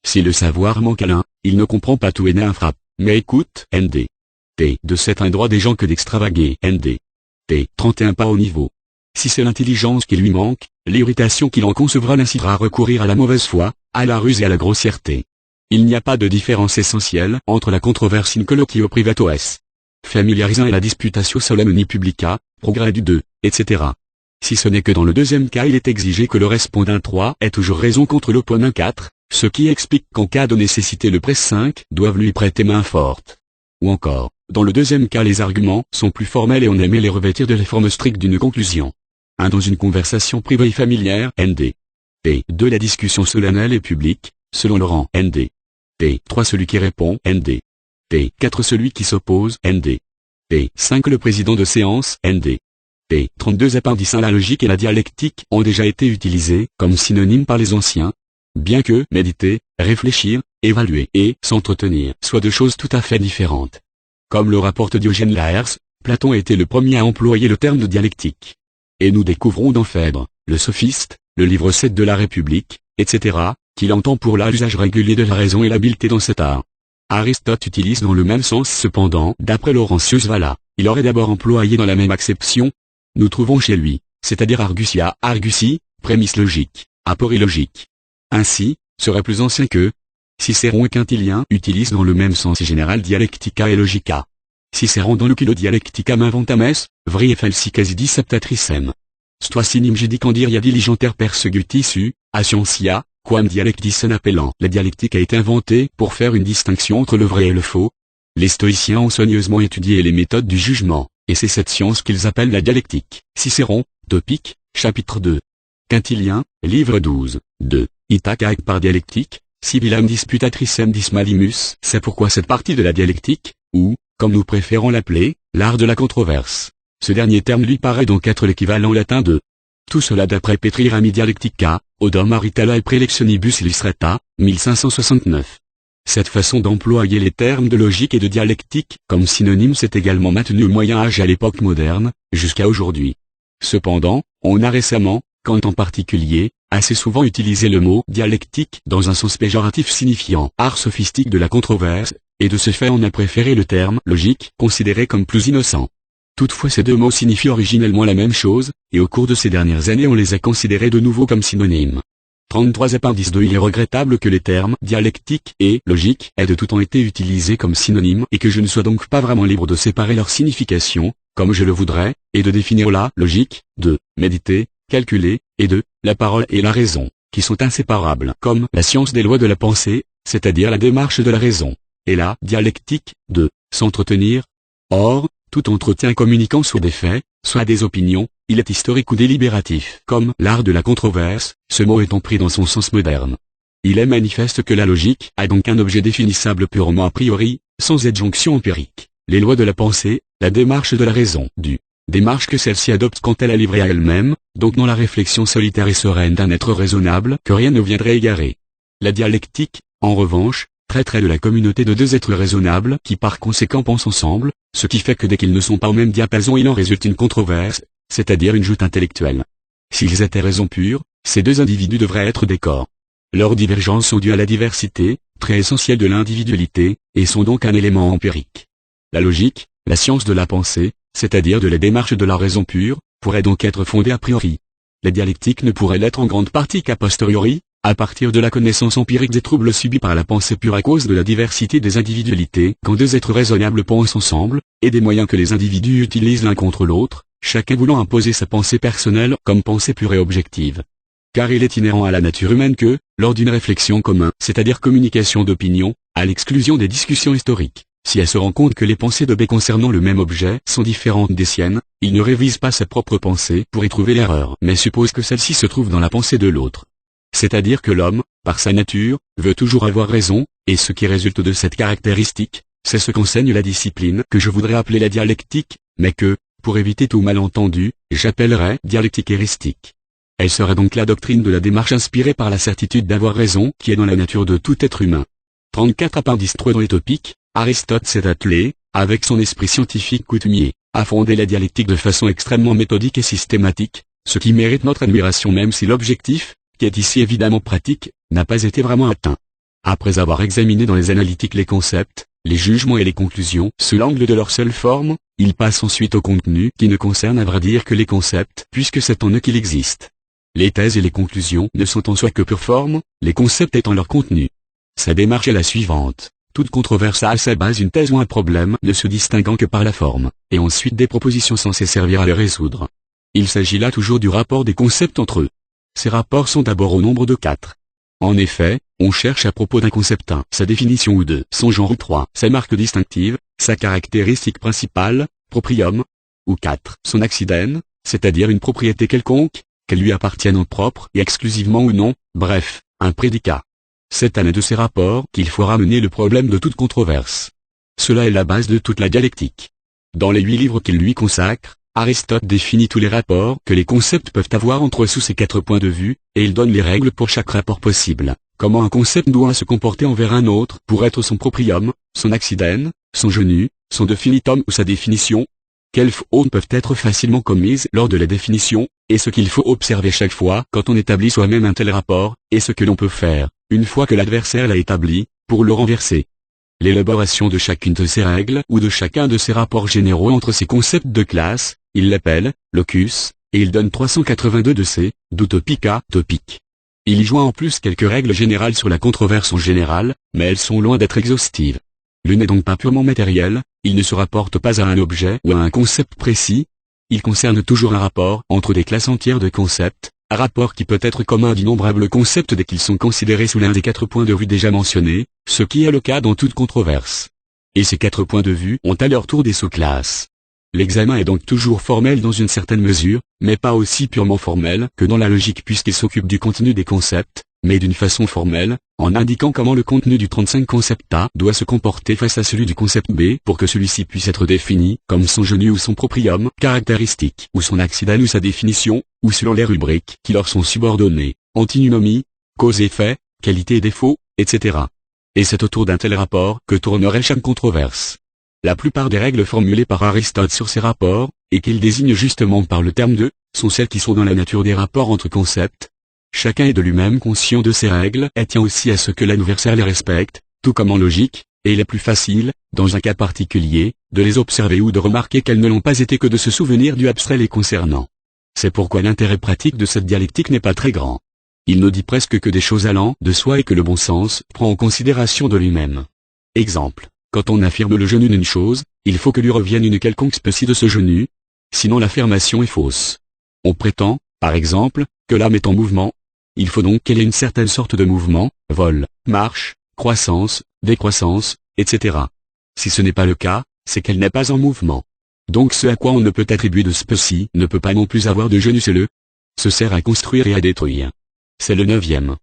Si le savoir manque à l'un, il ne comprend pas tout et n'est un frappe, mais écoute, ND. T. De cet un droit des gens que d'extravaguer, ND. T. 31 pas au niveau. Si c'est l'intelligence qui lui manque, l'irritation qu'il en concevra l'incitera à recourir à la mauvaise foi, à la ruse et à la grossièreté. Il n'y a pas de différence essentielle entre la controverse in colloquio privato s. Familiarisant et la disputatio solemni publica, progrès du 2, etc. Si ce n'est que dans le deuxième cas il est exigé que le respondant 3 ait toujours raison contre l'opponent 4, ce qui explique qu'en cas de nécessité le presse 5 doivent lui prêter main forte. Ou encore, dans le deuxième cas les arguments sont plus formels et on aime les revêtir de la forme stricte d'une conclusion. 1. Dans une conversation privée et familière, ND. P. 2. La discussion solennelle et publique, selon le rang, ND. P. 3. Celui qui répond, ND. P. 4. Celui qui s'oppose, ND. P. 5. Le président de séance, ND. P. 32. Appendice 1. La logique et la dialectique ont déjà été utilisés comme synonymes par les anciens, bien que méditer, réfléchir, évaluer et s'entretenir soient deux choses tout à fait différentes. Comme le rapporte Diogène Laërce, Platon était le premier à employer le terme de dialectique. Et nous découvrons dans Phèdre, le sophiste, le livre 7 de la République, etc., qu'il entend pour là l'usage régulier de la raison et l'habileté dans cet art. Aristote utilise dans le même sens cependant, d'après Laurentius Valla, il aurait d'abord employé dans la même acception. Nous trouvons chez lui, c'est-à-dire argutia, argusi, prémisse logique, apori logique. Ainsi, serait plus ancien que Cicéron et Quintilien utilisent dans le même sens général dialectica et logica. Cicéron dans Lucilo dialecticam inventames, vri felsi quasi septatricem. Stoicinim judicandiria diligenter persegutis a scientia, quam dialectis en appelant. La dialectique a été inventée pour faire une distinction entre le vrai et le faux. Les stoïciens ont soigneusement étudié les méthodes du jugement, et c'est cette science qu'ils appellent la dialectique. Cicéron, Topique, chapitre 2. Quintilien, livre 12, 2. Itac par dialectique, civilam disputatricem dismalimus. C'est pourquoi cette partie de la dialectique, ou, comme nous préférons l'appeler, l'art de la controverse. Ce dernier terme lui paraît donc être l'équivalent latin de. Tout cela d'après Petri Rami Dialectica, Odom Aritala et Prelectionibus Illustrata, 1569. Cette façon d'employer les termes de logique et de dialectique comme synonymes s'est également maintenue au Moyen-Âge et à l'époque moderne, jusqu'à aujourd'hui. Cependant, on a récemment, Kant en particulier, assez souvent utilisé le mot dialectique dans un sens péjoratif signifiant art sophistique de la controverse, et de ce fait on a préféré le terme logique considéré comme plus innocent. Toutefois ces deux mots signifient originellement la même chose, et au cours de ces dernières années on les a considérés de nouveau comme synonymes. 33 appendice 2. Il est regrettable que les termes dialectique et logique aient de tout temps été utilisés comme synonymes et que je ne sois donc pas vraiment libre de séparer leur signification, comme je le voudrais, et de définir la logique, de méditer, calculer, et de la parole et la raison, qui sont inséparables, comme la science des lois de la pensée, c'est-à-dire la démarche de la raison, et la dialectique, de s'entretenir. Or, tout entretien communiquant soit des faits, soit des opinions, il est historique ou délibératif. Comme l'art de la controverse, ce mot étant pris dans son sens moderne. Il est manifeste que la logique a donc un objet définissable purement a priori, sans adjonction empirique. Les lois de la pensée, la démarche de la raison, démarche que celle-ci adopte quand elle est livrée à elle-même, donc dans la réflexion solitaire et sereine d'un être raisonnable que rien ne viendrait égarer. La dialectique, en revanche, traiterait de la communauté de deux êtres raisonnables qui par conséquent pensent ensemble, ce qui fait que dès qu'ils ne sont pas au même diapason il en résulte une controverse, c'est-à-dire une joute intellectuelle. S'ils étaient raison pure, ces deux individus devraient être des corps. Leurs divergences sont dues à la diversité, trait essentiel de l'individualité, et sont donc un élément empirique. La logique, la science de la pensée, c'est-à-dire de la démarche de la raison pure, pourrait donc être fondée a priori. La dialectique ne pourrait l'être en grande partie qu'a posteriori, à partir de la connaissance empirique des troubles subis par la pensée pure à cause de la diversité des individualités, quand deux êtres raisonnables pensent ensemble, et des moyens que les individus utilisent l'un contre l'autre, chacun voulant imposer sa pensée personnelle comme pensée pure et objective. Car il est inhérent à la nature humaine que, lors d'une réflexion commune, c'est-à-dire communication d'opinion, à l'exclusion des discussions historiques, si elle se rend compte que les pensées de B concernant le même objet sont différentes des siennes, il ne révise pas sa propre pensée pour y trouver l'erreur, mais suppose que celle-ci se trouve dans la pensée de l'autre. C'est-à-dire que l'homme, par sa nature, veut toujours avoir raison, et ce qui résulte de cette caractéristique, C'est ce qu'enseigne la discipline que je voudrais appeler la dialectique, mais que, pour éviter tout malentendu, j'appellerais dialectique éristique. Elle serait donc la doctrine de la démarche inspirée par la certitude d'avoir raison qui est dans la nature de tout être humain. 34 appendice 3 dans les topiques, Aristote s'est attelé, avec son esprit scientifique coutumier, à fonder la dialectique de façon extrêmement méthodique et systématique, ce qui mérite notre admiration même si l'objectif, qui est ici évidemment pratique, n'a pas été vraiment atteint. Après avoir examiné dans les analytiques les concepts, les jugements et les conclusions sous l'angle de leur seule forme, il passe ensuite au contenu qui ne concerne à vrai dire que les concepts puisque c'est en eux qu'il existe. Les thèses et les conclusions ne sont en soi que pure forme, les concepts étant leur contenu. Sa démarche est la suivante. Toute controverse a à sa base une thèse ou un problème ne se distinguant que par la forme, et ensuite des propositions censées servir à le résoudre. Il s'agit là toujours du rapport des concepts entre eux. Ces rapports sont d'abord au nombre de 4. En effet, on cherche à propos d'un concept 1, sa définition ou 2, son genre ou 3, sa marque distinctive, sa caractéristique principale, proprium, ou 4, son accident, c'est-à-dire une propriété quelconque, qu'elle lui appartienne en propre et exclusivement ou non, bref, un prédicat. C'est à l'un de ces rapports qu'il faut ramener le problème de toute controverse. Cela est la base de toute la dialectique. Dans les 8 livres qu'il lui consacre, Aristote définit tous les rapports que les concepts peuvent avoir entre eux sous ces 4 points de vue, et il donne les règles pour chaque rapport possible. Comment un concept doit se comporter envers un autre pour être son proprium, son accident, son genu, son definitum ou sa définition. Quelles fautes peuvent être facilement commises lors de la définition, et ce qu'il faut observer chaque fois quand on établit soi-même un tel rapport, et ce que l'on peut faire, une fois que l'adversaire l'a établi, pour le renverser. L'élaboration de chacune de ces règles ou de chacun de ces rapports généraux entre ces concepts de classe, il l'appelle locus, et il donne 382 de ces, d'utopica, topiques. Il y joint en plus quelques règles générales sur la controverse en général, mais elles sont loin d'être exhaustives. Le n'est donc pas purement matériel, il ne se rapporte pas à un objet ou à un concept précis. Il concerne toujours un rapport entre des classes entières de concepts, un rapport qui peut être commun d'innombrables concepts dès qu'ils sont considérés sous l'un des 4 points de vue déjà mentionnés, ce qui est le cas dans toute controverse. Et ces 4 points de vue ont à leur tour des sous-classes. L'examen est donc toujours formel dans une certaine mesure, mais pas aussi purement formel que dans la logique puisqu'il s'occupe du contenu des concepts, mais d'une façon formelle, en indiquant comment le contenu du 35 concept A doit se comporter face à celui du concept B pour que celui-ci puisse être défini comme son genu ou son proprium caractéristique ou son accident ou sa définition, ou selon les rubriques qui leur sont subordonnées, antinomie, cause-effet, qualité et défaut, etc. Et c'est autour d'un tel rapport que tournerait chaque controverse. La plupart des règles formulées par Aristote sur ces rapports, et qu'il désigne justement par le terme de, sont celles qui sont dans la nature des rapports entre concepts. Chacun est de lui-même conscient de ces règles et tient aussi à ce que l'adversaire les respecte, tout comme en logique, et il est plus facile, dans un cas particulier, de les observer ou de remarquer qu'elles ne l'ont pas été que de se souvenir du abstrait les concernant. C'est pourquoi l'intérêt pratique de cette dialectique n'est pas très grand. Il ne dit presque que des choses allant de soi et que le bon sens prend en considération de lui-même. Exemple. Quand on affirme le genu d'une chose, il faut que lui revienne une quelconque spécie de ce genu, sinon l'affirmation est fausse. On prétend, par exemple, que l'âme est en mouvement. Il faut donc qu'elle ait une certaine sorte de mouvement, vol, marche, croissance, décroissance, etc. Si ce n'est pas le cas, c'est qu'elle n'est pas en mouvement. Donc ce à quoi on ne peut attribuer de spécie ne peut pas non plus avoir de genu, c'est le se sert à construire et à détruire. C'est le 9e.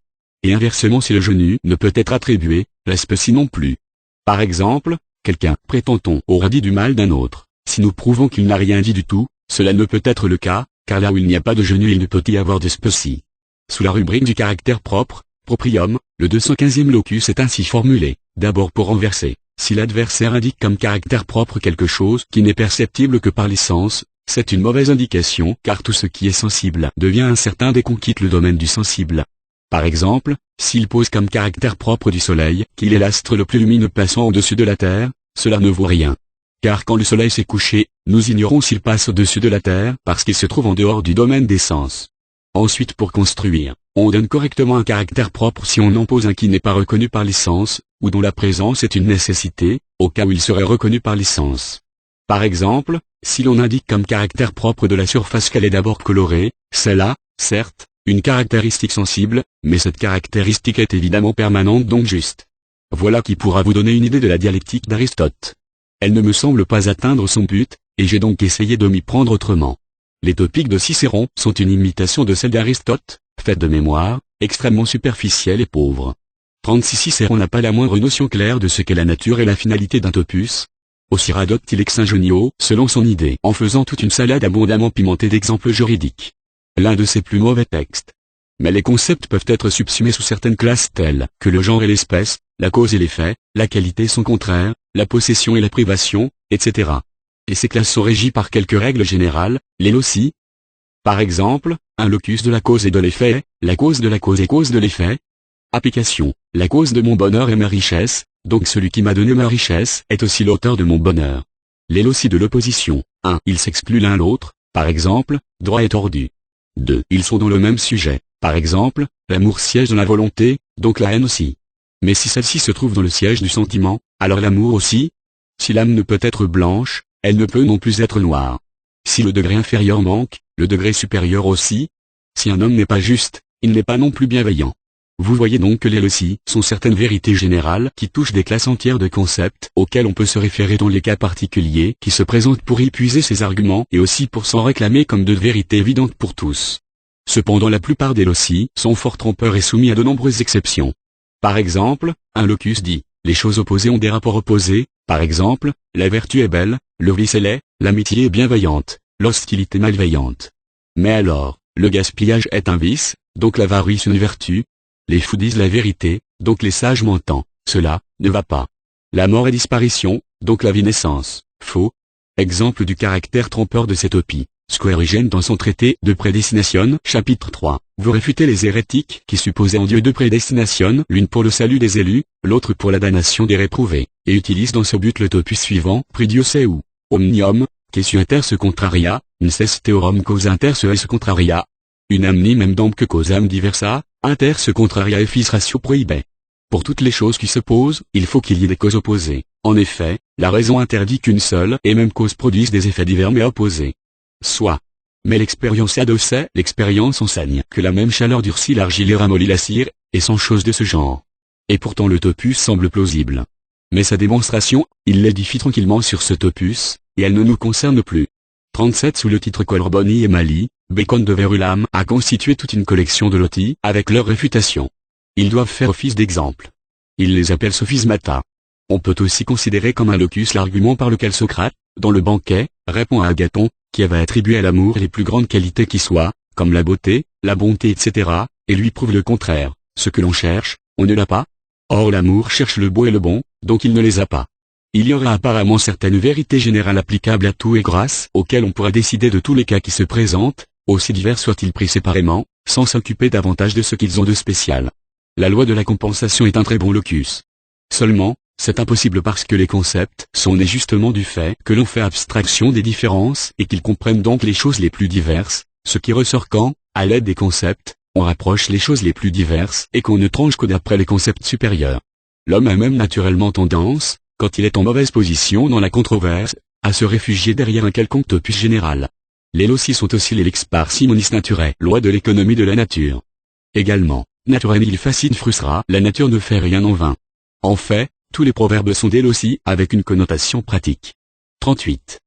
Et inversement si le genu ne peut être attribué, la spécie non plus. Par exemple, quelqu'un, prétend-on, aura dit du mal d'un autre. Si nous prouvons qu'il n'a rien dit du tout, cela ne peut être le cas, car là où il n'y a pas de genu il ne peut y avoir de spécie. Sous la rubrique du caractère propre, proprium, le 215e locus est ainsi formulé, d'abord pour renverser. Si l'adversaire indique comme caractère propre quelque chose qui n'est perceptible que par les sens, c'est une mauvaise indication car tout ce qui est sensible devient incertain dès qu'on quitte le domaine du sensible. Par exemple, s'il pose comme caractère propre du Soleil qu'il est l'astre le plus lumineux passant au-dessus de la Terre, cela ne vaut rien. Car quand le Soleil s'est couché, nous ignorons s'il passe au-dessus de la Terre parce qu'il se trouve en dehors du domaine des sens. Ensuite pour construire, on donne correctement un caractère propre si on en pose un qui n'est pas reconnu par les sens, ou dont la présence est une nécessité, au cas où il serait reconnu par les sens. Par exemple, si l'on indique comme caractère propre de la surface qu'elle est d'abord colorée, c'est là, certes, une caractéristique sensible, mais cette caractéristique est évidemment permanente donc juste. Voilà qui pourra vous donner une idée de la dialectique d'Aristote. Elle ne me semble pas atteindre son but, et j'ai donc essayé de m'y prendre autrement. Les topiques de Cicéron sont une imitation de celle d'Aristote, faite de mémoire, extrêmement superficielle et pauvre. 36 Cicéron n'a pas la moindre notion claire de ce qu'est la nature et la finalité d'un topus. Aussi radote-t-il ex ingenio selon son idée en faisant toute une salade abondamment pimentée d'exemples juridiques. L'un de ses plus mauvais textes. Mais les concepts peuvent être subsumés sous certaines classes telles que le genre et l'espèce, la cause et l'effet, la qualité et son contraire, la possession et la privation, etc. Et ces classes sont régies par quelques règles générales, les loci. Par exemple, un locus de la cause et de l'effet, la cause de la cause et cause de l'effet. Application, la cause de mon bonheur est ma richesse, donc celui qui m'a donné ma richesse est aussi l'auteur de mon bonheur. Les loci de l'opposition, 1. Ils s'excluent l'un l'autre, par exemple, droit et tordu. 2. Ils sont dans le même sujet, par exemple, l'amour siège dans la volonté, donc la haine aussi. Mais si celle-ci se trouve dans le siège du sentiment, alors l'amour aussi. Si l'âme ne peut être blanche, elle ne peut non plus être noire. Si le degré inférieur manque, le degré supérieur aussi. Si un homme n'est pas juste, il n'est pas non plus bienveillant. Vous voyez donc que les loci sont certaines vérités générales qui touchent des classes entières de concepts auxquels on peut se référer dans les cas particuliers qui se présentent pour y puiser ces arguments et aussi pour s'en réclamer comme de vérités évidentes pour tous. Cependant la plupart des loci sont fort trompeurs et soumis à de nombreuses exceptions. Par exemple, un locus dit, les choses opposées ont des rapports opposés, par exemple, la vertu est belle, le vice est laid, l'amitié est bienveillante, l'hostilité malveillante. Mais alors, le gaspillage est un vice, donc l'avarice une vertu. Les fous disent la vérité, donc les sages mentent. Cela ne va pas. La mort est disparition, donc la vie naissance. Faux. Exemple du caractère trompeur de cette utopie. Squarigène dans son traité de prédestination, chapitre 3, vous réfutez les hérétiques qui supposaient en Dieu deux prédestinations, l'une pour le salut des élus, l'autre pour la damnation des réprouvés, et utilisent dans ce but le topus suivant, Pridio seu, omnium, question inter se contraria, incest theorum causa inter se contraria. Unam même donc que causam diversa, inter se contraria effis ratio prohibe. Pour toutes les choses qui s'opposent, il faut qu'il y ait des causes opposées. En effet, la raison interdit qu'une seule et même cause produise des effets divers mais opposés. Soit. Mais l'expérience adossait, l'expérience enseigne que la même chaleur durcit l'argile et ramollit la cire, et sans chose de ce genre. Et pourtant le topus semble plausible. Mais sa démonstration, il l'édifie tranquillement sur ce topus, et elle ne nous concerne plus. 37 Sous le titre Corboni et Mali, Bacon de Verulam a constitué toute une collection de lotis avec leurs réfutations. Ils doivent faire office d'exemple. Il les appelle sophismata. On peut aussi considérer comme un locus l'argument par lequel Socrate, dans le banquet, répond à Agathon, qui avait attribué à l'amour les plus grandes qualités qui soient, comme la beauté, la bonté etc., et lui prouve le contraire, ce que l'on cherche, on ne l'a pas. Or l'amour cherche le beau et le bon, donc il ne les a pas. Il y aura apparemment certaines vérités générales applicables à tout et grâce auxquelles on pourra décider de tous les cas qui se présentent, aussi divers soient-ils pris séparément, sans s'occuper davantage de ce qu'ils ont de spécial. La loi de la compensation est un très bon locus. Seulement, c'est impossible parce que les concepts sont nés justement du fait que l'on fait abstraction des différences et qu'ils comprennent donc les choses les plus diverses, ce qui ressort quand, à l'aide des concepts, on rapproche les choses les plus diverses et qu'on ne tranche que d'après les concepts supérieurs. L'homme a même naturellement tendance, quand il est en mauvaise position dans la controverse, à se réfugier derrière un quelconque topus général. Les loci sont aussi les lex parsimoniis naturae, loi de l'économie de la nature. Également, natura nihil facit frustra, la nature ne fait rien en vain. En fait, tous les proverbes sont des loci avec une connotation pratique. 38.